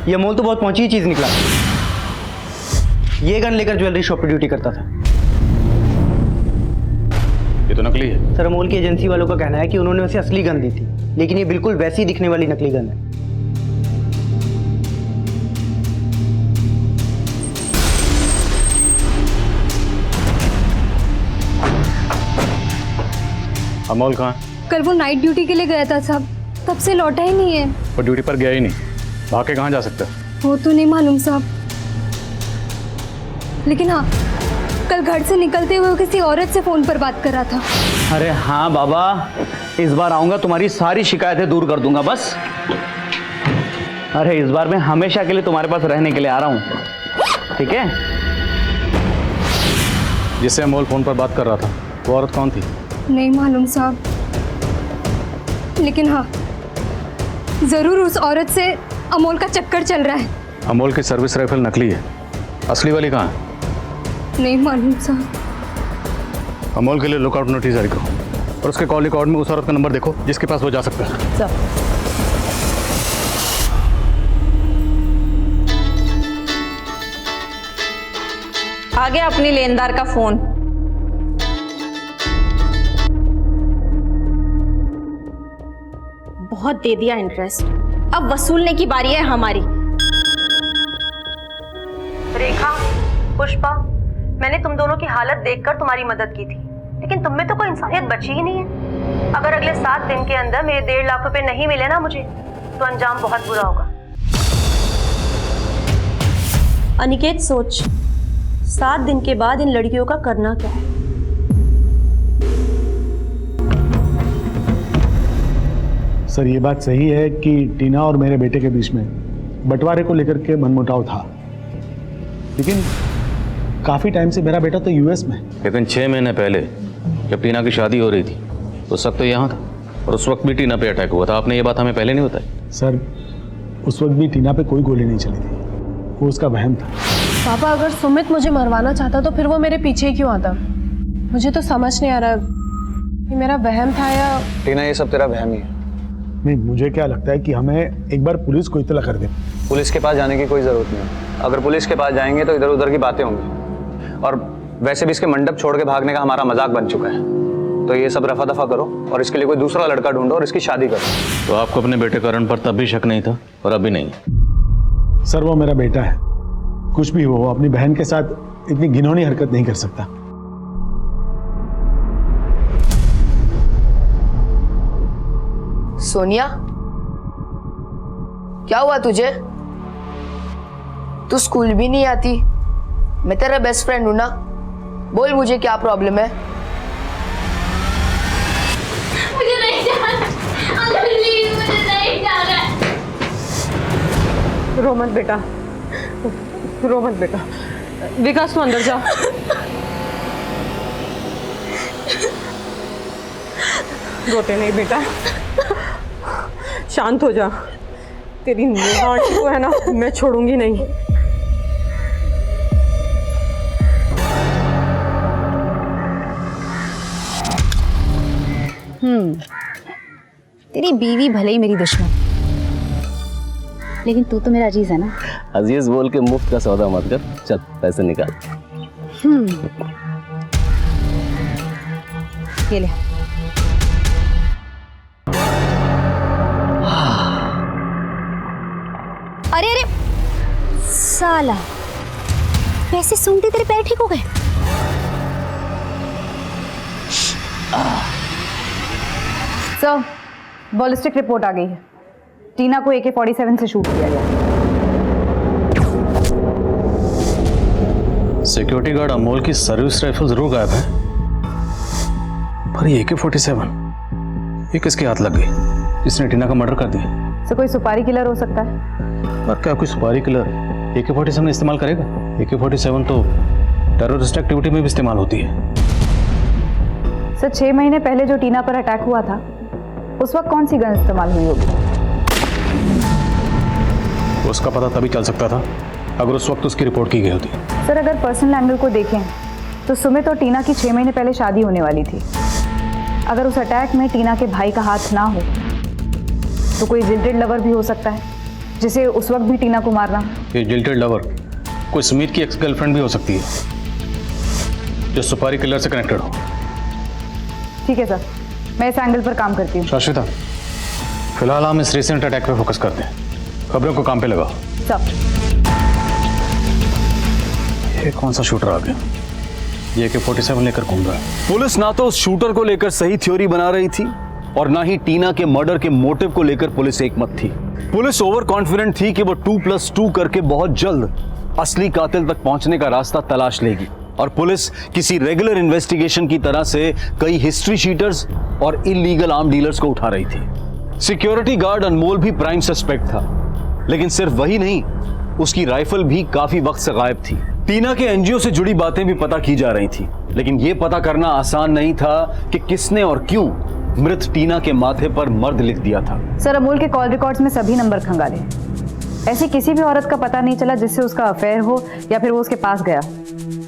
ये अमोल तो बहुत पहुंची चीज निकला। ये गन लेकर ज्वेलरी शॉप पर ड्यूटी करता था। ये तो नकली है। सर, अमोल की एजेंसी वालों का कहना है कि उन्होंने उसे असली गन दी थी, लेकिन ये बिल्कुल वैसी दिखने वाली नकली गन है। अमोल कहाँ है? कल वो नाइट ड्यूटी के लिए गया था साहब, तब से लौटा ही नहीं है। वो ड्यूटी पर गया ही नहीं, भाग के कहाँ जा सकता है? वो तो नहीं मालूम साहब, लेकिन हाँ, कल घर से निकलते हुए किसी औरत से फोन पर बात कर रहा था। अरे हाँ बाबा, इस बार आऊंगा, तुम्हारी सारी शिकायतें दूर कर दूंगा बस। अरे इस बार मैं हमेशा के लिए तुम्हारे पास रहने के लिए आ रहा हूँ, ठीक है? जिससे अमोल फोन पर बात कर रहा था वो औरत कौन थी? नहीं मालूम साहब, लेकिन हाँ, जरूर उस औरत से अमोल का चक्कर चल रहा है। अमोल की सर्विस राइफल नकली है, असली वाली कहाँ है? नहीं मालूम साहब। अमोल के लिए लुकआउट नोटिस जारी करो और उसके कॉल रिकॉर्ड में उस औरत का नंबर देखो जिसके पास वो जा सकता है। आ गया अपनी लेनदार का फोन। बहुत दे दिया इंटरेस्ट, अब वसूलने की बारी है हमारी। रेखा, पुष्पा, मैंने तुम दोनों की हालत देखकर तुम्हारी मदद की थी, लेकिन तुम में तो कोई इंसानियत बची ही नहीं है। अगर अगले 7 दिन के अंदर मेरे 1.5 लाख रुपए नहीं मिले ना मुझे, तो अंजाम बहुत बुरा होगा। अनिकेत, सोच 7 दिन के बाद इन लड़कियों का करना क्या है। सर, ये बात सही है कि टीना और मेरे बेटे के बीच में बंटवारे को लेकर के मनमुटाव था, लेकिन काफी टाइम से मेरा बेटा तो यूएस में। लेकिन 6 महीने पहले जब टीना की शादी हो रही थी उस वक्त तो यहाँ था, और उस वक्त भी टीना पे अटैक हुआ था। आपने ये बात हमें पहले नहीं बताई। सर, उस वक्त भी टीना पे कोई गोली नहीं चली थी, वो उसका वहम था। पापा, अगर सुमित मुझे मरवाना चाहता तो फिर वो मेरे पीछे क्यों आता? मुझे तो समझ नहीं आ रहा कि मेरा वहम था या... टीना, ये सब तेरा वहम ही है। नहीं, मुझे क्या लगता है कि हमें एक बार पुलिस को इत्तला कर दे। पुलिस के पास जाने की कोई जरूरत नहीं। अगर पुलिस के पास जाएंगे तो इधर उधर की बातें होंगी, और वैसे भी इसके मंडप छोड़ के भागने का हमारा मजाक बन चुका है। तो ये सब रफा दफा करो और इसके लिए कोई दूसरा लड़का ढूंढो और इसकी शादी करो। तो आपको अपने बेटे करण पर तब भी शक नहीं था और अभी नहीं? सर, वो मेरा बेटा है, कुछ भी हो, अपनी बहन के साथ इतनी घिनौनी हरकत नहीं कर सकता। सोनिया, क्या हुआ तुझे? तू स्कूल भी नहीं आती, मैं तेरा बेस्ट फ्रेंड हूं ना, बोल मुझे क्या प्रॉब्लम है। मुझे नहीं जाना, अंकल प्लीज मुझे नहीं जाना। रो मत बेटा, रो मत बेटा। विकास, तू अंदर जा। रोते नहीं बेटा, शांत हो जा। तेरी नेहा आंटी को है ना, मैं छोड़ूंगी नहीं। तेरी बीवी भले ही मेरी दुश्मन, लेकिन तू तो मेरा अजीज है ना। अजीज बोल के मुफ्त का सौदा मत कर, चल पैसे निकाल। ये ले। अरे अरे साला, पैसे सूंघते तेरे पैर ठीक हो गए। सर, बॉलिस्टिक रिपोर्ट आ गई है। टीना को AK-47 से शूट किया गया। सिक्योरिटी गार्ड अमोल की सर्विस राइफल जरूर गायब है, पर ये AK-47 ये किसके हाथ लग गई? इसने टीना का मर्डर कर दिया। सर, कोई सुपारी किलर हो सकता है। पर क्या कोई सुपारी किलर AK-47 इस्तेमाल करेगा? AK-47 तो टेररिस्ट एक्टिविटी में भी इस्तेमाल होती है। सर, 6 महीने पहले जो टीना पर अटैक हुआ था, उस वक्त कौन सी गन इस्तेमाल हुई होगी? उसका पता तभी चल सकता था अगर उस वक्त उसकी रिपोर्ट की गई होती। सर, अगर पर्सनल एंगल को देखें तो सुमित और टीना की 6 महीने पहले शादी होने वाली थी। अगर उस अटैक में टीना के भाई का हाथ ना हो तो कोई जिल्टेड लवर भी हो सकता है, जिसे उस वक्त भी टीना को मारना। ये जिल्टेड लवर कोई सुमित की एक्स गर्लफ्रेंड भी हो सकती है जो सुपारी किलर से कनेक्टेड हो। ठीक है सर, मैं इस एंगल पर काम करती हूँ। शाश्विता, फिलहाल हम इस रिसेंट अटैक पे फोकस करते हैं। खबरों को काम पे लगाओ। सब। ये कौन सा शूटर आ गया? ये AK-47 लेकर घूम रहा है। पुलिस ना तो उस शूटर को लेकर सही थ्योरी बना रही थी और ना ही टीना के मर्डर के मोटिव को लेकर पुलिस एकमत थी। पुलिस ओवर कॉन्फिडेंट थी कि वो 2+2 करके बहुत जल्द असली कातिल तक पहुंचने का रास्ता तलाश लेगी, और पुलिस किसी रेगुलर इन्वेस्टिगेशन की तरह से कई हिस्ट्री शीटर्स और इलीगल आर्म डीलर्स को उठा रही थी। सिक्योरिटी गार्ड अनमोल भी प्राइम सस्पेक्ट था, लेकिन सिर्फ वही नहीं, उसकी राइफल भी काफी वक्त से गायब थी। टीना के एनजीओ से जुड़ी बातें भी पता की जा रही थी, लेकिन यह पता करना आसान नहीं था कि किसने और क्यों मृत टीना के माथे पर मर्द लिख दिया था। सर, अमोल के कॉल रिकॉर्ड्स में सभी नंबर खंगाले। ऐसी किसी भी औरत का पता नहीं चला जिससे उसका अफेयर हो या फिर वो उसके पास गया।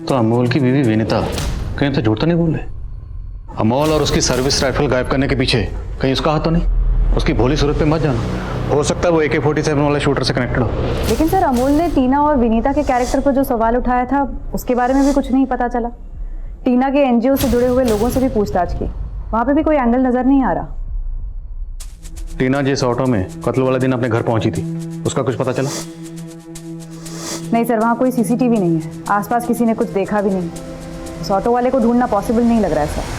तो अमोल की बीवी विनीता कहीं तो झूठ तो नहीं बोल रहे? अमोल और उसकी सर्विस राइफल गायब करने के पीछे कहीं उसका हाथ तो नहीं? उसकी भोली सूरत पे मत जाना, हो सकता है वो AK-47 वाले शूटर से कनेक्टेड हो। लेकिन सर, अमोल ने टीना और विनीता के कैरेक्टर पर जो सवाल उठाया था उसके बारे में भी कुछ नहीं पता चला। टीना के एनजीओ से जुड़े हुए लोगों से भी पूछताछ की, वहां पे भी कोई एंगल नजर नहीं आ रहा। टीना जिस ऑटो में कत्ल वाले दिन अपने घर पहुंची थी, उसका कुछ पता चला? नहीं सर, वहाँ कोई सीसीटीवी नहीं है, आसपास किसी ने कुछ देखा भी नहीं। उस ऑटो वाले को ढूंढना पॉसिबल नहीं लग रहा है सर।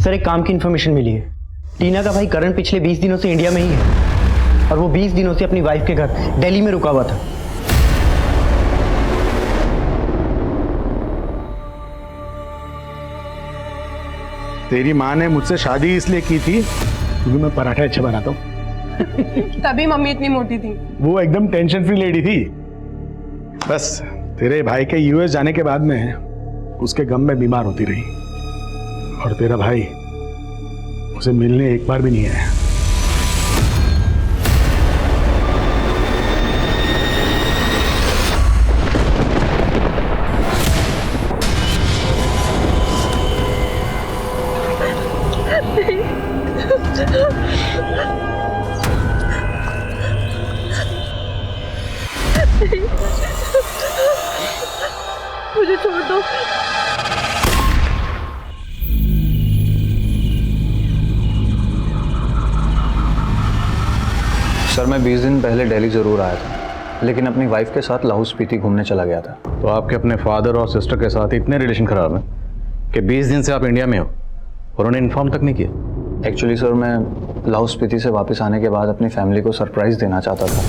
सर एक काम की इन्फॉर्मेशन मिली है। टीना का भाई करण पिछले 20 दिनों से इंडिया में ही है और वो 20 दिनों से अपनी वाइफ के घर दिल्ली में रुका हुआ था। तेरी माँ ने मुझसे शादी इसलिए की थी क्योंकि मैं पराठे अच्छे बनाता हूँ। तभी मम्मी इतनी मोटी थी। वो एकदम टेंशन फ्री लेडी थी। बस तेरे भाई के यूएस जाने के बाद में उसके गम में बीमार होती रही और तेरा भाई उसे मिलने एक बार भी नहीं आया। मुझे छोड़ दो। सर मैं 20 दिन पहले दिल्ली ज़रूर आया था, लेकिन अपनी वाइफ के साथ लाहौल स्पीति घूमने चला गया था। तो आपके अपने फादर और सिस्टर के साथ इतने रिलेशन खराब हैं कि 20 दिन से आप इंडिया में हो और उन्हें इन्फॉर्म तक नहीं किया। एक्चुअली सर मैं लाहौल स्पीति से वापस आने के बाद अपनी फैमिली को सरप्राइज़ देना चाहता था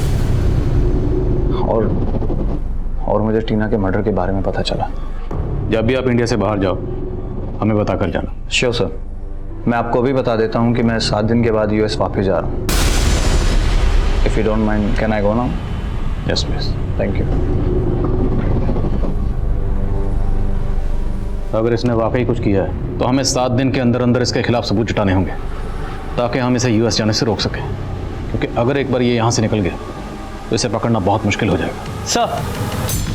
और मुझे टीना के मर्डर के बारे में पता चला। जब भी आप इंडिया से बाहर जाओ हमें बता कर जाना। Sure sir. मैं आपको भी बता देता हूँ कि मैं 7 दिन के बाद यूएस वापस जा रहा हूँ। If you don't mind, can I go now? Yes, please. Thank you. अगर इसने वाकई कुछ किया है तो हमें 7 दिन के अंदर अंदर इसके खिलाफ सबूत जुटाने होंगे ताकि हम इसे यूएस जाने से रोक सकें, क्योंकि अगर एक बार ये यहाँ से निकल गया तो इसे पकड़ना बहुत मुश्किल हो जाएगा।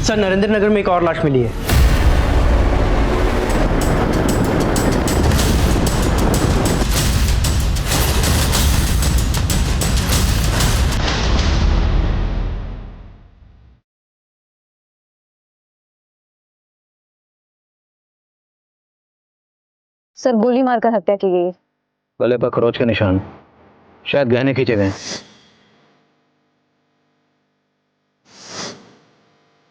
सर नरेंद्र नगर में एक और लाश मिली है। सर गोली मारकर हत्या की गई है। गले पर खरोच के निशान, शायद गहने खींचे गए।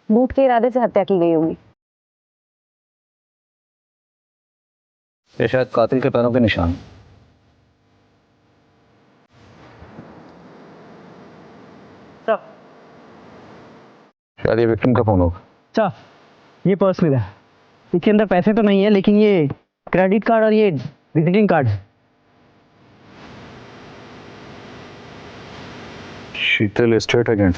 लूट के इरादे से हत्या की गई होगी। ये शायद कातिल के पैरों के निशान। शायद ये विक्टिम का फोन होगा। अच्छा ये पर्स मिला, इसके अंदर पैसे तो नहीं है लेकिन ये क्रेडिट कार्ड और ये विजिटिंग कार्ड। शीतल स्टेट एजेंट।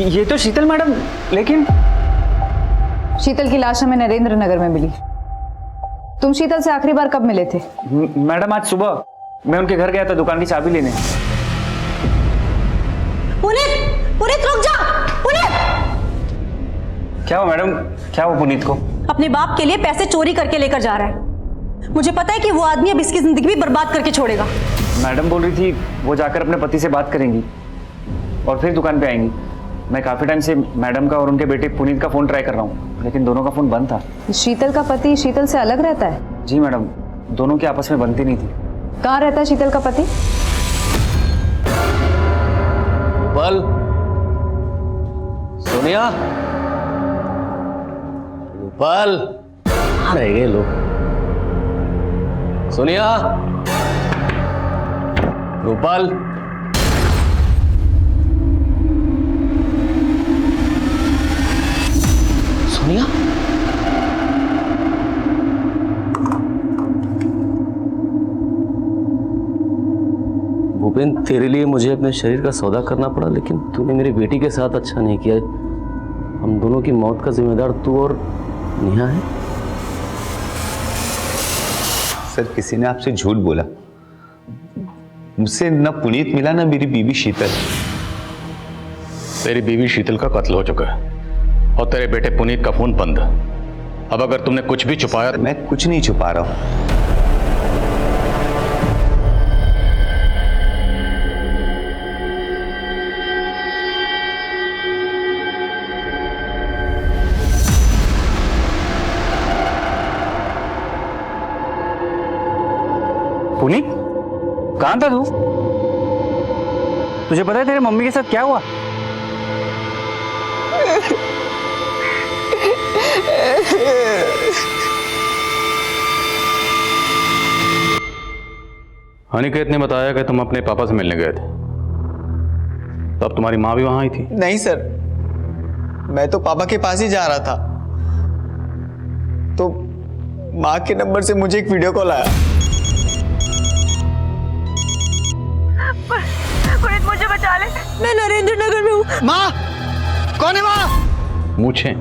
ये तो शीतल मैडम, लेकिन शीतल की लाश हमें नरेंद्र नगर में मिली। तुम शीतल से आखिरी बार कब मिले थे? मैडम आज सुबह मैं उनके घर गया था दुकान की चाबी लेने। पुनीत रुक जा। पुनीत क्या हुआ मैडम, क्या हुआ पुनीत को? अपने बाप के लिए पैसे चोरी करके लेकर जा रहा है। मुझे पता है कि वो आदमी अब इसकी जिंदगी भी बर्बाद करके छोड़ेगा। मैडम बोल रही थी वो जाकर अपने पति से बात करेंगी और फिर दुकान पे आएंगी। मैं काफी टाइम से मैडम का और उनके बेटे पुनीत का फोन ट्राई कर रहा हूँ, लेकिन दोनों का फोन बंद था। शीतल का पति शीतल से अलग रहता है? जी मैडम, दोनों की आपस में बनती नहीं थी। कहाँ रहता है शीतल का पति? रूपल, सोनिया, रूपल, कहाँ रह गए लोग? सोनिया, रूपल, सोनिया, भूपेन, तेरे लिए मुझे अपने शरीर का सौदा करना पड़ा, लेकिन तूने मेरी बेटी के साथ अच्छा नहीं किया। हम दोनों की मौत का जिम्मेदार तू और नेहा है। सर किसी ने आपसे झूठ बोला। मुझसे न पुनीत मिला न मेरी बीवी शीतल। तेरी बीवी शीतल का कत्ल हो चुका है और तेरे बेटे पुनीत का फोन बंद। अब अगर तुमने कुछ भी छुपाया, मैं कुछ नहीं छुपा रहा हूं। पुनीत, कहाँ था तू? तुझे पता है तेरे मम्मी के साथ क्या हुआ? अनिकेत ने बताया कि तुम अपने पापा से मिलने गए थे, तब तुम्हारी माँ भी वहां आई थी। नहीं सर, मैं तो पापा के पास ही जा रहा था, तो माँ के नंबर से मुझे एक वीडियो कॉल आया। पुनीत मुझे बचा ले, मैं नरेंद्र नगर में हूँ। माँ, कौन है माँ? मूछें।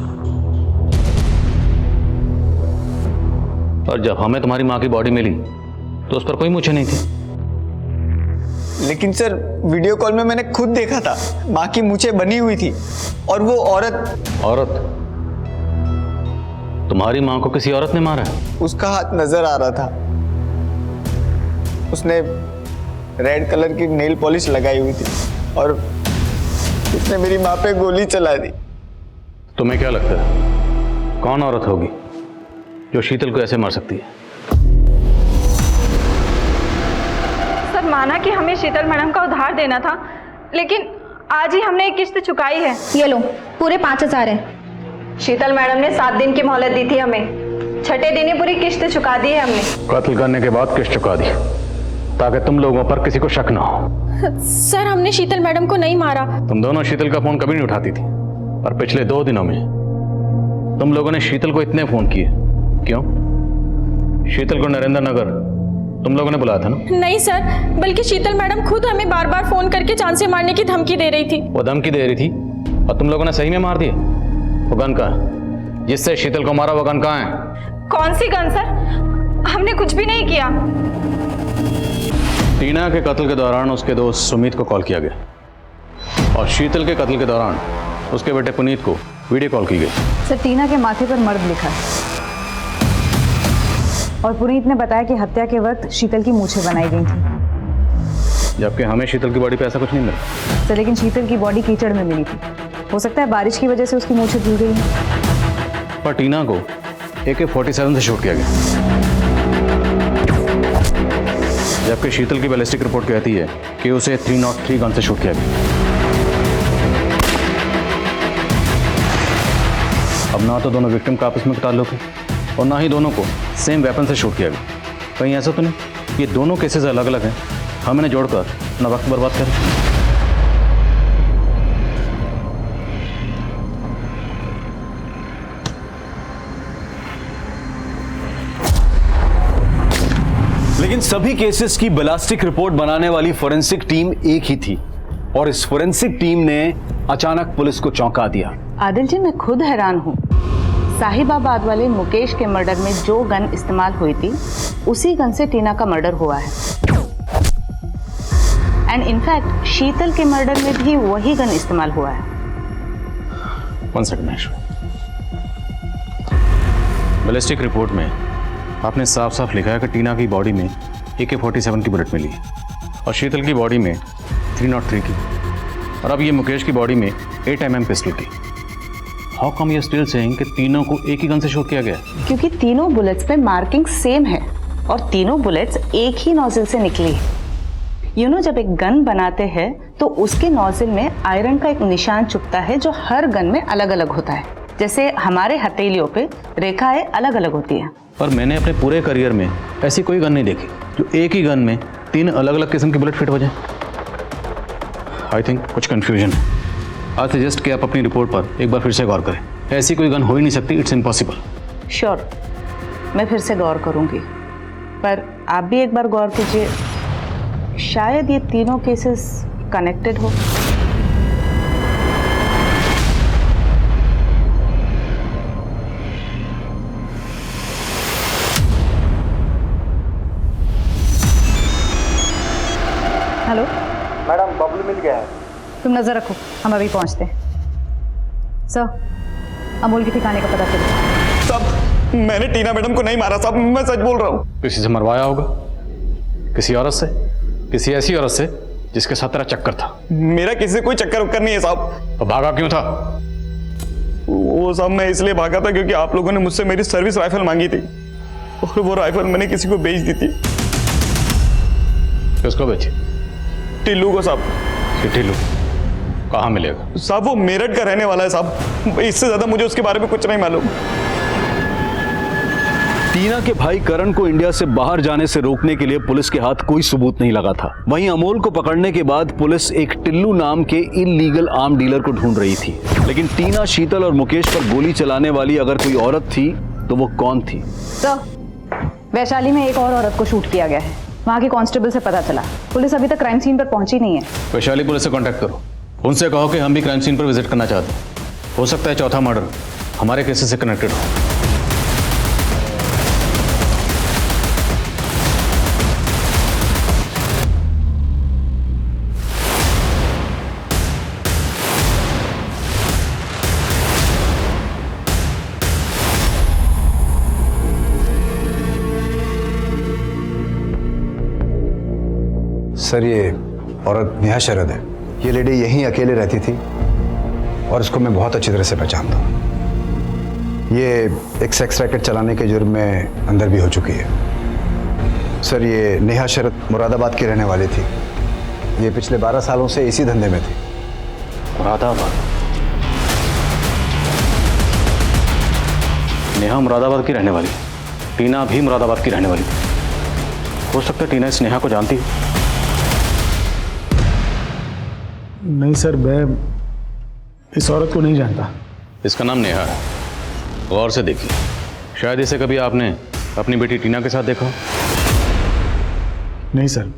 और जब हमें तुम्हारी माँ की बॉडी मिली तो उस पर कोई मूछें नहीं थी। लेकिन सर, वीडियो कॉल में मैंने खुद देखा था, माँ की मूछें बनी हुई थी और वो औरत तुम्हारी माँ को किसी औरत ने मारा? उसका हाथ नजर आ रहा था। उसने रेड कलर की नेल पॉलिश लगाई हुई थी और उसने मेरी माँ पे गोली चला दी। तुम्हें क्या लगता है कौन औरत होगी जो शीतल को ऐसे मार सकती है? सर, माना कि हमें शीतल मैडम का उधार देना था, लेकिन आज ही हमने एक किस्त चुकाई है। ये लो, पूरे 5,000 है। शीतल मैडम ने 7 दिन की मोहलत दी थी हमें, 6ठे दिन ही पूरी किस्त चुका दी है हमने। कत्ल करने के बाद किस्त चुका दी ताकि तुम लोगों पर किसी को शक ना हो। सर, हमने शीतल मैडम को नहीं मारा। तुम दोनों शीतल का फोन कभी नहीं उठाती थी, और पिछले 2 दिनों में तुम लोगों ने शीतल को इतने फोन किए क्यों? शीतल को नरेंद्र नगर तुम लोगों ने बुलाया था ना? नहीं सर, बल्कि शीतल मैडम खुद हमें बार बार फोन करके जान से मारने की धमकी दे रही थी। वो धमकी दे रही थी और तुम लोगों ने सही में मार दिया? वो गन कहाँ है? जिससे शीतल को मारा वो गन कहाँ है? कौन सी गन सर? हमने कुछ भी नहीं किया। टीना के कत्ल के दौरान उसके दोस्त सुमित को कॉल किया गया और शीतल के कत्ल के दौरान उसके बेटे पुनीत को वीडियो कॉल की गई। सर, टीना के माथे पर मर्द लिखा है और पुनीत ने बताया कि हत्या के वक्त शीतल की मूछें बनाई गई थी, जबकि हमें शीतल की बॉडी पे ऐसा कुछ नहीं मिला। सर, लेकिन शीतल की बॉडी कीचड़ में मिली थी। हो सकता है बारिश की वजह से उसकी मूछें धुल गई हैं। पर टीना को AK-47 से शूट किया गया, जबकि शीतल की बैलिस्टिक रिपोर्ट कहती है कि उसे 303 गन से शूट किया गया। अब ना तो दोनों विक्टिम का आपस में ताल्लुक है और ना ही दोनों को सेम वेपन से शूट किया गया। कहीं ऐसा तो नहीं ये दोनों केसेस अलग अलग हैं, हम इन्हें जोड़कर अपना वक्त बर्बाद करें? लेकिन सभी केसेस की बैलिस्टिक रिपोर्ट बनाने वाली फोरेंसिक टीम एक ही थी और इस फोरेंसिक टीम ने अचानक पुलिस को चौंका दिया। आदिल जी, मैं खुद हैरान हूँ। साहिबाबाद वाले मुकेश के मर्डर में जो गन इस्तेमाल हुई थी उसी गन से टीना का मर्डर हुआ है एंड इनफैक्ट शीतल के मर्डर में भी वही गन इस्तेमाल हुआ है। 1 सेकंड महेश्वर, बैलिस्टिक रिपोर्ट में आपने साफ साफ लिखा है कि टीना की बॉडी में AK-47 की बुलेट मिली और शीतल की बॉडी में 303 की, और अब ये मुकेश की बॉडी में 8mm पिस्टल की। How come you still saying कि तीनों को एक ही गन से शूट किया गया? क्योंकि तीनों बुलेट्स पे मार्किंग सेम है और तीनों बुलेट्स एक ही नोजल से निकली है। जब एक गन बनाते हैं तो उसके नोजल में आयरन का एक निशान चुभता है जो हर गन में अलग अलग होता है। जैसे हमारे हथेलियों पे रेखाएं अलग अलग होती हैं। पर मैंने अपने पूरे करियर में ऐसी कोई गन नहीं देखी जो एक ही गन में 3 अलग अलग किस्म की बुलेट फिट हो जाए। आई थिंक कुछ कंफ्यूजन है। आई सजेस्ट कि आप अपनी रिपोर्ट पर एक बार फिर से गौर करें। ऐसी कोई गन हो ही नहीं सकती, इट्स इम्पॉसिबल। श्योर, मैं फिर से गौर करूंगी, पर आप भी एक बार गौर कीजिए, शायद ये तीनों केसेस कनेक्टेड हो। हेलो मैडम, बबलू मिल गया है। तुम नजर रखो, हम अभी पहुंचते हैं। सर, अमोल के ठिकाने का पता करो। सब मैंने टीना मैडम को नहीं मारा साहब, मैं सच बोल रहा हूँ। किसी से मरवाया होगा, किसी औरत से, किसी ऐसी औरत से जिसके साथ तेरा चक्कर था। मेरा किसी से कोई चक्कर उक्कर नहीं है साहब। तो भागा क्यों था? वो साहब मैं इसलिए भागा था क्योंकि आप लोगों ने मुझसे मेरी सर्विस राइफल मांगी थी और वो राइफल मैंने किसी को बेच दी थी। किसको बेची? टिल्लू को साहब। टिल्लू कहाँ मिलेगा? साहब वो मेरठ का रहने वाला है साहब, इससे ज्यादा मुझे उसके बारे में कुछ नहीं मालूम। टीना के भाई करण को इंडिया से बाहर जाने से रोकने के लिए पुलिस के हाथ कोई सबूत नहीं लगा था। वहीं अमोल को पकड़ने के बाद पुलिस एक टिल्लू नाम के इल्लीगल आर्म डीलर को ढूंढ रही थी। लेकिन टीना, शीतल और मुकेश पर गोली चलाने वाली अगर कोई औरत थी तो वो कौन थी? वैशाली में एक और औरत को शूट किया गया है, वहाँ के कांस्टेबल से पता चला। पुलिस अभी तक क्राइम सीन पर पहुंची नहीं है। वैशाली पुलिस से कांटेक्ट करो, उनसे कहो कि हम भी क्राइम सीन पर विजिट करना चाहते हैं। हो सकता है चौथा मर्डर हमारे केसेस से कनेक्टेड हो। सर ये औरत नेहा शरद है। ये लेडी यहीं अकेले रहती थी और इसको मैं बहुत अच्छी तरह से पहचानता हूँ। ये एक सेक्स रैकेट चलाने के जुर्म में अंदर भी हो चुकी है। सर ये नेहा शरद मुरादाबाद की रहने वाली थी। ये पिछले 12 सालों से इसी धंधे में थी। मुरादाबाद? नेहा मुरादाबाद की रहने वाली, टीना भी मुरादाबाद की रहने वाली। हो सकता है टीना इस नेहा को जानती हो। नहीं सर, मैं इस औरत को नहीं जानता। इसका नाम नेहा है, गौर से देखिए, शायद इसे कभी आपने अपनी बेटी टीना के साथ देखा हो। नहीं सर।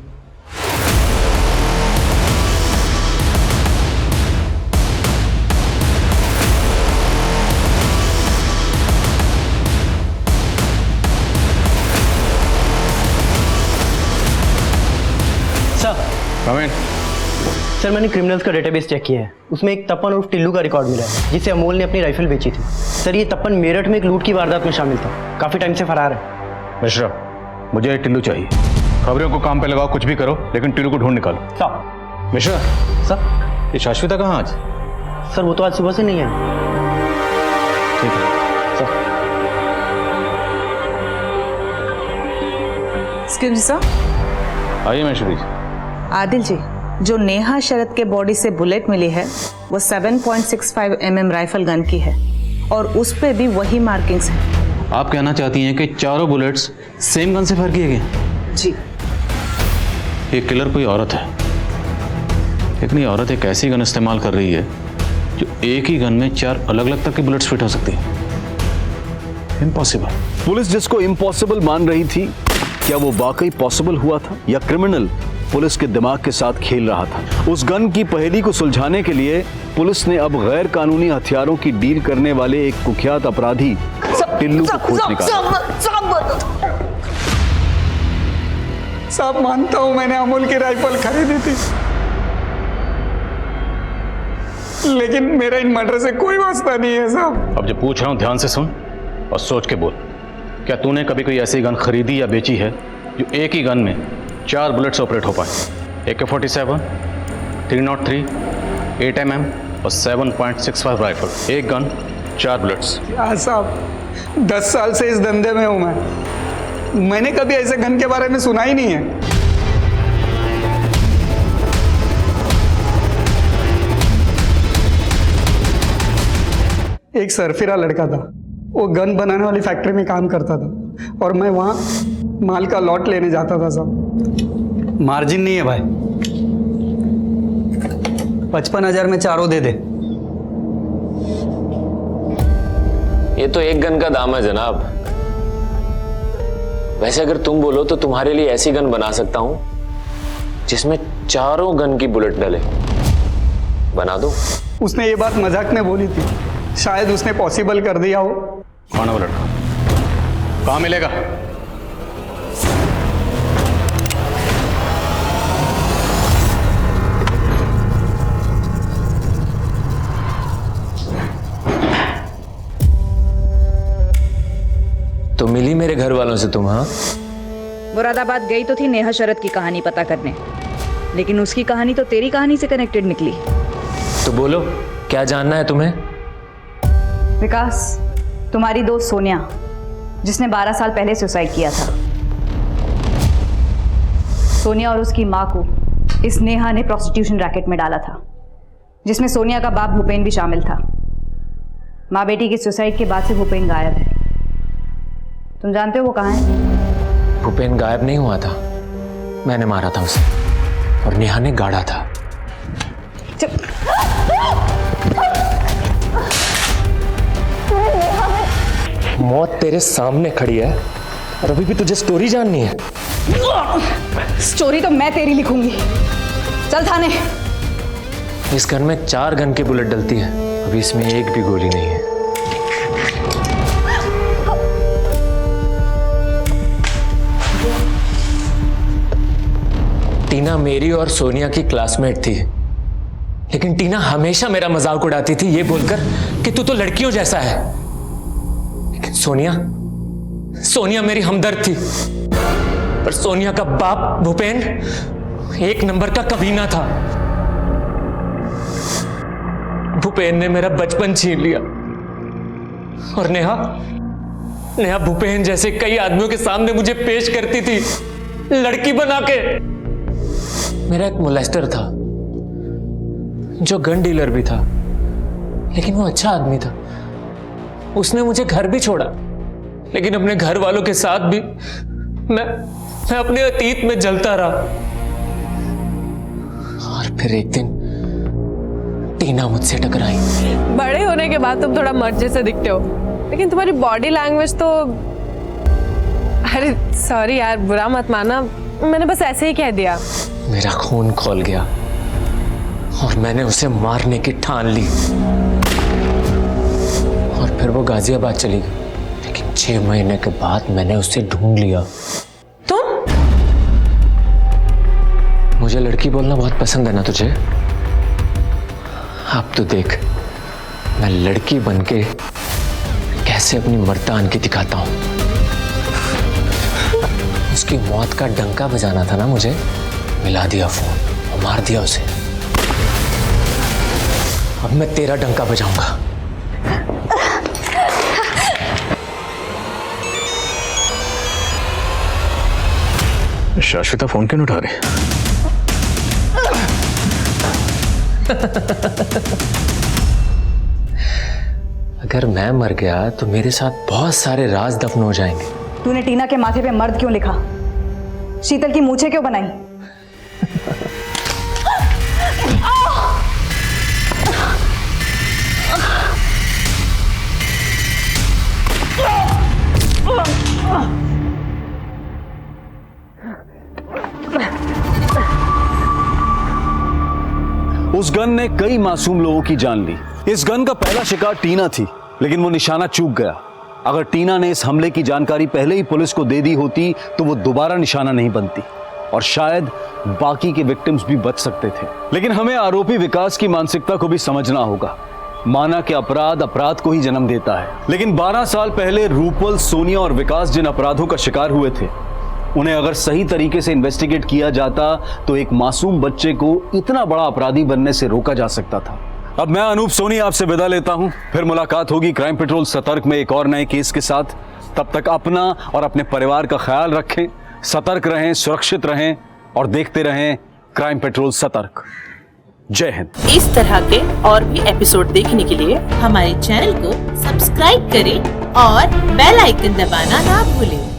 सर मैंने क्रिमिनल्स का डेटाबेस चेक किया है, उसमें एक तपन उर्फ टिल्लू का रिकॉर्ड मिला है जिसे अमोल ने अपनी राइफल बेची थी। सर ये तपन मेरठ में एक लूट की वारदात में शामिल था, काफी टाइम से फरार है। मिश्रा, मुझे एक टिल्लू चाहिए। खबरों को काम पे लगाओ, कुछ भी करो, लेकिन टिल्लू को ढूंढ निकालो। सर। मिश्रा। सर। ये शाश्विता कहाँ आज? सर वो तो आज सुबह से नहीं है। ठीक है सर। Excuse me sir. आइए मैश्वरी। आदिल जी, जो नेहा शरद के बॉडी से बुलेट मिली है वो 7.65 mm राइफल गन की है और उस पे भी वही मार्किंग्स हैं। आप कहना चाहती हैं कि चारों बुलेट्स सेम गन से फायर किए गए? जी। ये किलर कोई औरत है, लेकिन ये औरत एक ऐसी गन इस्तेमाल कर रही है जो एक ही गन में 4 अलग अलग तरह की बुलेट्स फिट हो सकती है। इम्पॉसिबल। पुलिस जिसको इम्पॉसिबल मान रही थी, क्या वो वाकई पॉसिबल हुआ था या क्रिमिनल पुलिस के दिमाग के साथ खेल रहा था? उस गन की पहेली को सुलझाने के लिए पुलिस ने अब गैर कानूनी हथियारों की डील करने वाले एक कुख्यात अपराधी टिल्लू को खोज निकाला। साहब मानता हूं मैंने अमोल की राइफल खरीदी थी, लेकिन मेरा इन मर्डर से कोई वास्ता नहीं है साहब। अब जो पूछ रहा हूं ध्यान से सुन और सोच के बोल। क्या तूने कभी कोई ऐसी गन खरीदी या बेची है जो एक ही गन में 4 बुलेट्स ऑपरेट हो पाए? AK-47, 303, 8 mm और 7.65 राइफल, एक गन 4 बुलेट्स। क्या साहब, 10 साल से इस धंधे में हूं मैंने कभी ऐसे गन के बारे में सुना ही नहीं है। एक सरफिरा लड़का था, वो गन बनाने वाली फैक्ट्री में काम करता था और मैं वहां माल का लॉट लेने जाता था साहब। मार्जिन नहीं है भाई, 55,000 में चारों दे दे। ये तो एक गन का दाम है जनाब। वैसे अगर तुम बोलो तो तुम्हारे लिए ऐसी गन बना सकता हूं जिसमें चारों गन की बुलेट डले। बना दो। उसने ये बात मजाक में बोली थी, शायद उसने पॉसिबल कर दिया हो। कौन है वो लड़का? कहां मिलेगा? मेरे घर वालों से तुम? हाँ, मुरादाबाद गई तो थी नेहा शरद की कहानी पता करने, लेकिन उसकी कहानी तो तेरी कहानी से कनेक्टेड निकली। तो बोलो, क्या जानना है तुम्हें? विकास, तुम्हारी दोस्त सोनिया, जिसने 12 साल पहले सुसाइड किया था, सोनिया और उसकी मां को इस नेहा ने प्रोस्टिट्यूशन रैकेट में डाला था, जिसमें सोनिया का बाप भूपेन भी शामिल था। माँ बेटी की सुसाइड के बाद से भूपेन गायब है। तुम जानते हो वो कहाँ है? भूपेन गायब नहीं हुआ था, मैंने मारा था उसे और नेहा ने गाड़ा था। मौत तेरे सामने खड़ी है और अभी भी तुझे स्टोरी जाननी है? स्टोरी तो मैं तेरी लिखूंगी। चल थाने। इस गन में 4 गन की बुलेट डलती है, अभी इसमें एक भी गोली नहीं है। टीना मेरी और सोनिया की क्लासमेट थी, लेकिन टीना हमेशा मेरा मजाक उड़ाती थी ये बोलकर कि तू तो लड़कियों जैसा है। लेकिन सोनिया मेरी हमदर्द थी, पर सोनिया का बाप भूपेन एक नंबर का कमीना था। भूपेन ने मेरा बचपन छीन लिया और नेहा भूपेन जैसे कई आदमियों के सामने मुझे पेश करती थी लड़की बना के। मेरा एक मोलेस्टर था जो गन डीलर भी था, लेकिन वो अच्छा आदमी था। उसने मुझे घर भी छोड़ा, लेकिन अपने घर वालों के साथ भी मैं अपने अतीत में जलता रहा। और फिर एक दिन टीना मुझसे टकराई। बड़े होने के बाद तुम थोड़ा मर्द जैसे दिखते हो, लेकिन तुम्हारी बॉडी लैंग्वेज तो... अरे सॉरी यार, बुरा मत माना, मैंने बस ऐसे ही कह दिया। मेरा खून खौल गया और मैंने उसे मारने की ठान ली और फिर वो गाजियाबाद चली गई। लेकिन 6 महीने के बाद मैंने उसे ढूंढ लिया। तुम? मुझे लड़की बोलना बहुत पसंद है ना तुझे? अब तो देख, मैं लड़की बनके कैसे अपनी मर्दान की दिखाता हूं। उसकी मौत का डंका बजाना था ना मुझे, मिला दिया फोन और मार दिया उसे। अब मैं तेरा डंका बजाऊंगा। शाश्विता फोन क्यों नहीं उठा रही? अगर मैं मर गया तो मेरे साथ बहुत सारे राज दफन हो जाएंगे। तूने टीना के माथे पे मर्द क्यों लिखा? शीतल की मूछें क्यों बनाई? उस गन ने कई मासूम लोगों की जान ली। इस गन का पहला शिकार टीना थी, लेकिन वो निशाना चूक गया। अगर टीना ने इस हमले की जानकारी पहले ही पुलिस को दे दी होती तो वो दोबारा निशाना नहीं बनती और शायद बाकी के विक्टिम्स भी बच सकते थे। लेकिन हमें आरोपी विकास की मानसिकता को भी समझना होगा। माना कि अपराध को ही जन्म देता है, लेकिन 12 साल पहले रूपल, सोनिया और विकास जिन अपराधों का शिकार हुए थे, उन्हें अगर सही तरीके से इन्वेस्टिगेट किया जाता तो एक मासूम बच्चे को इतना बड़ा अपराधी बनने से रोका जा सकता था। अब मैं अनूप सोनी आपसे विदा लेता हूं, फिर मुलाकात होगी क्राइम पेट्रोल सतर्क में एक और नए केस के साथ। तब तक अपना और अपने परिवार का ख्याल रखें, सतर्क रहें, सुरक्षित रहें और देखते रहें क्राइम पेट्रोल सतर्क। जय हिंद। इस तरह के और भी एपिसोड देखने के लिए हमारे चैनल को सब्सक्राइब करें और बेल आइकन दबाना ना भूलें।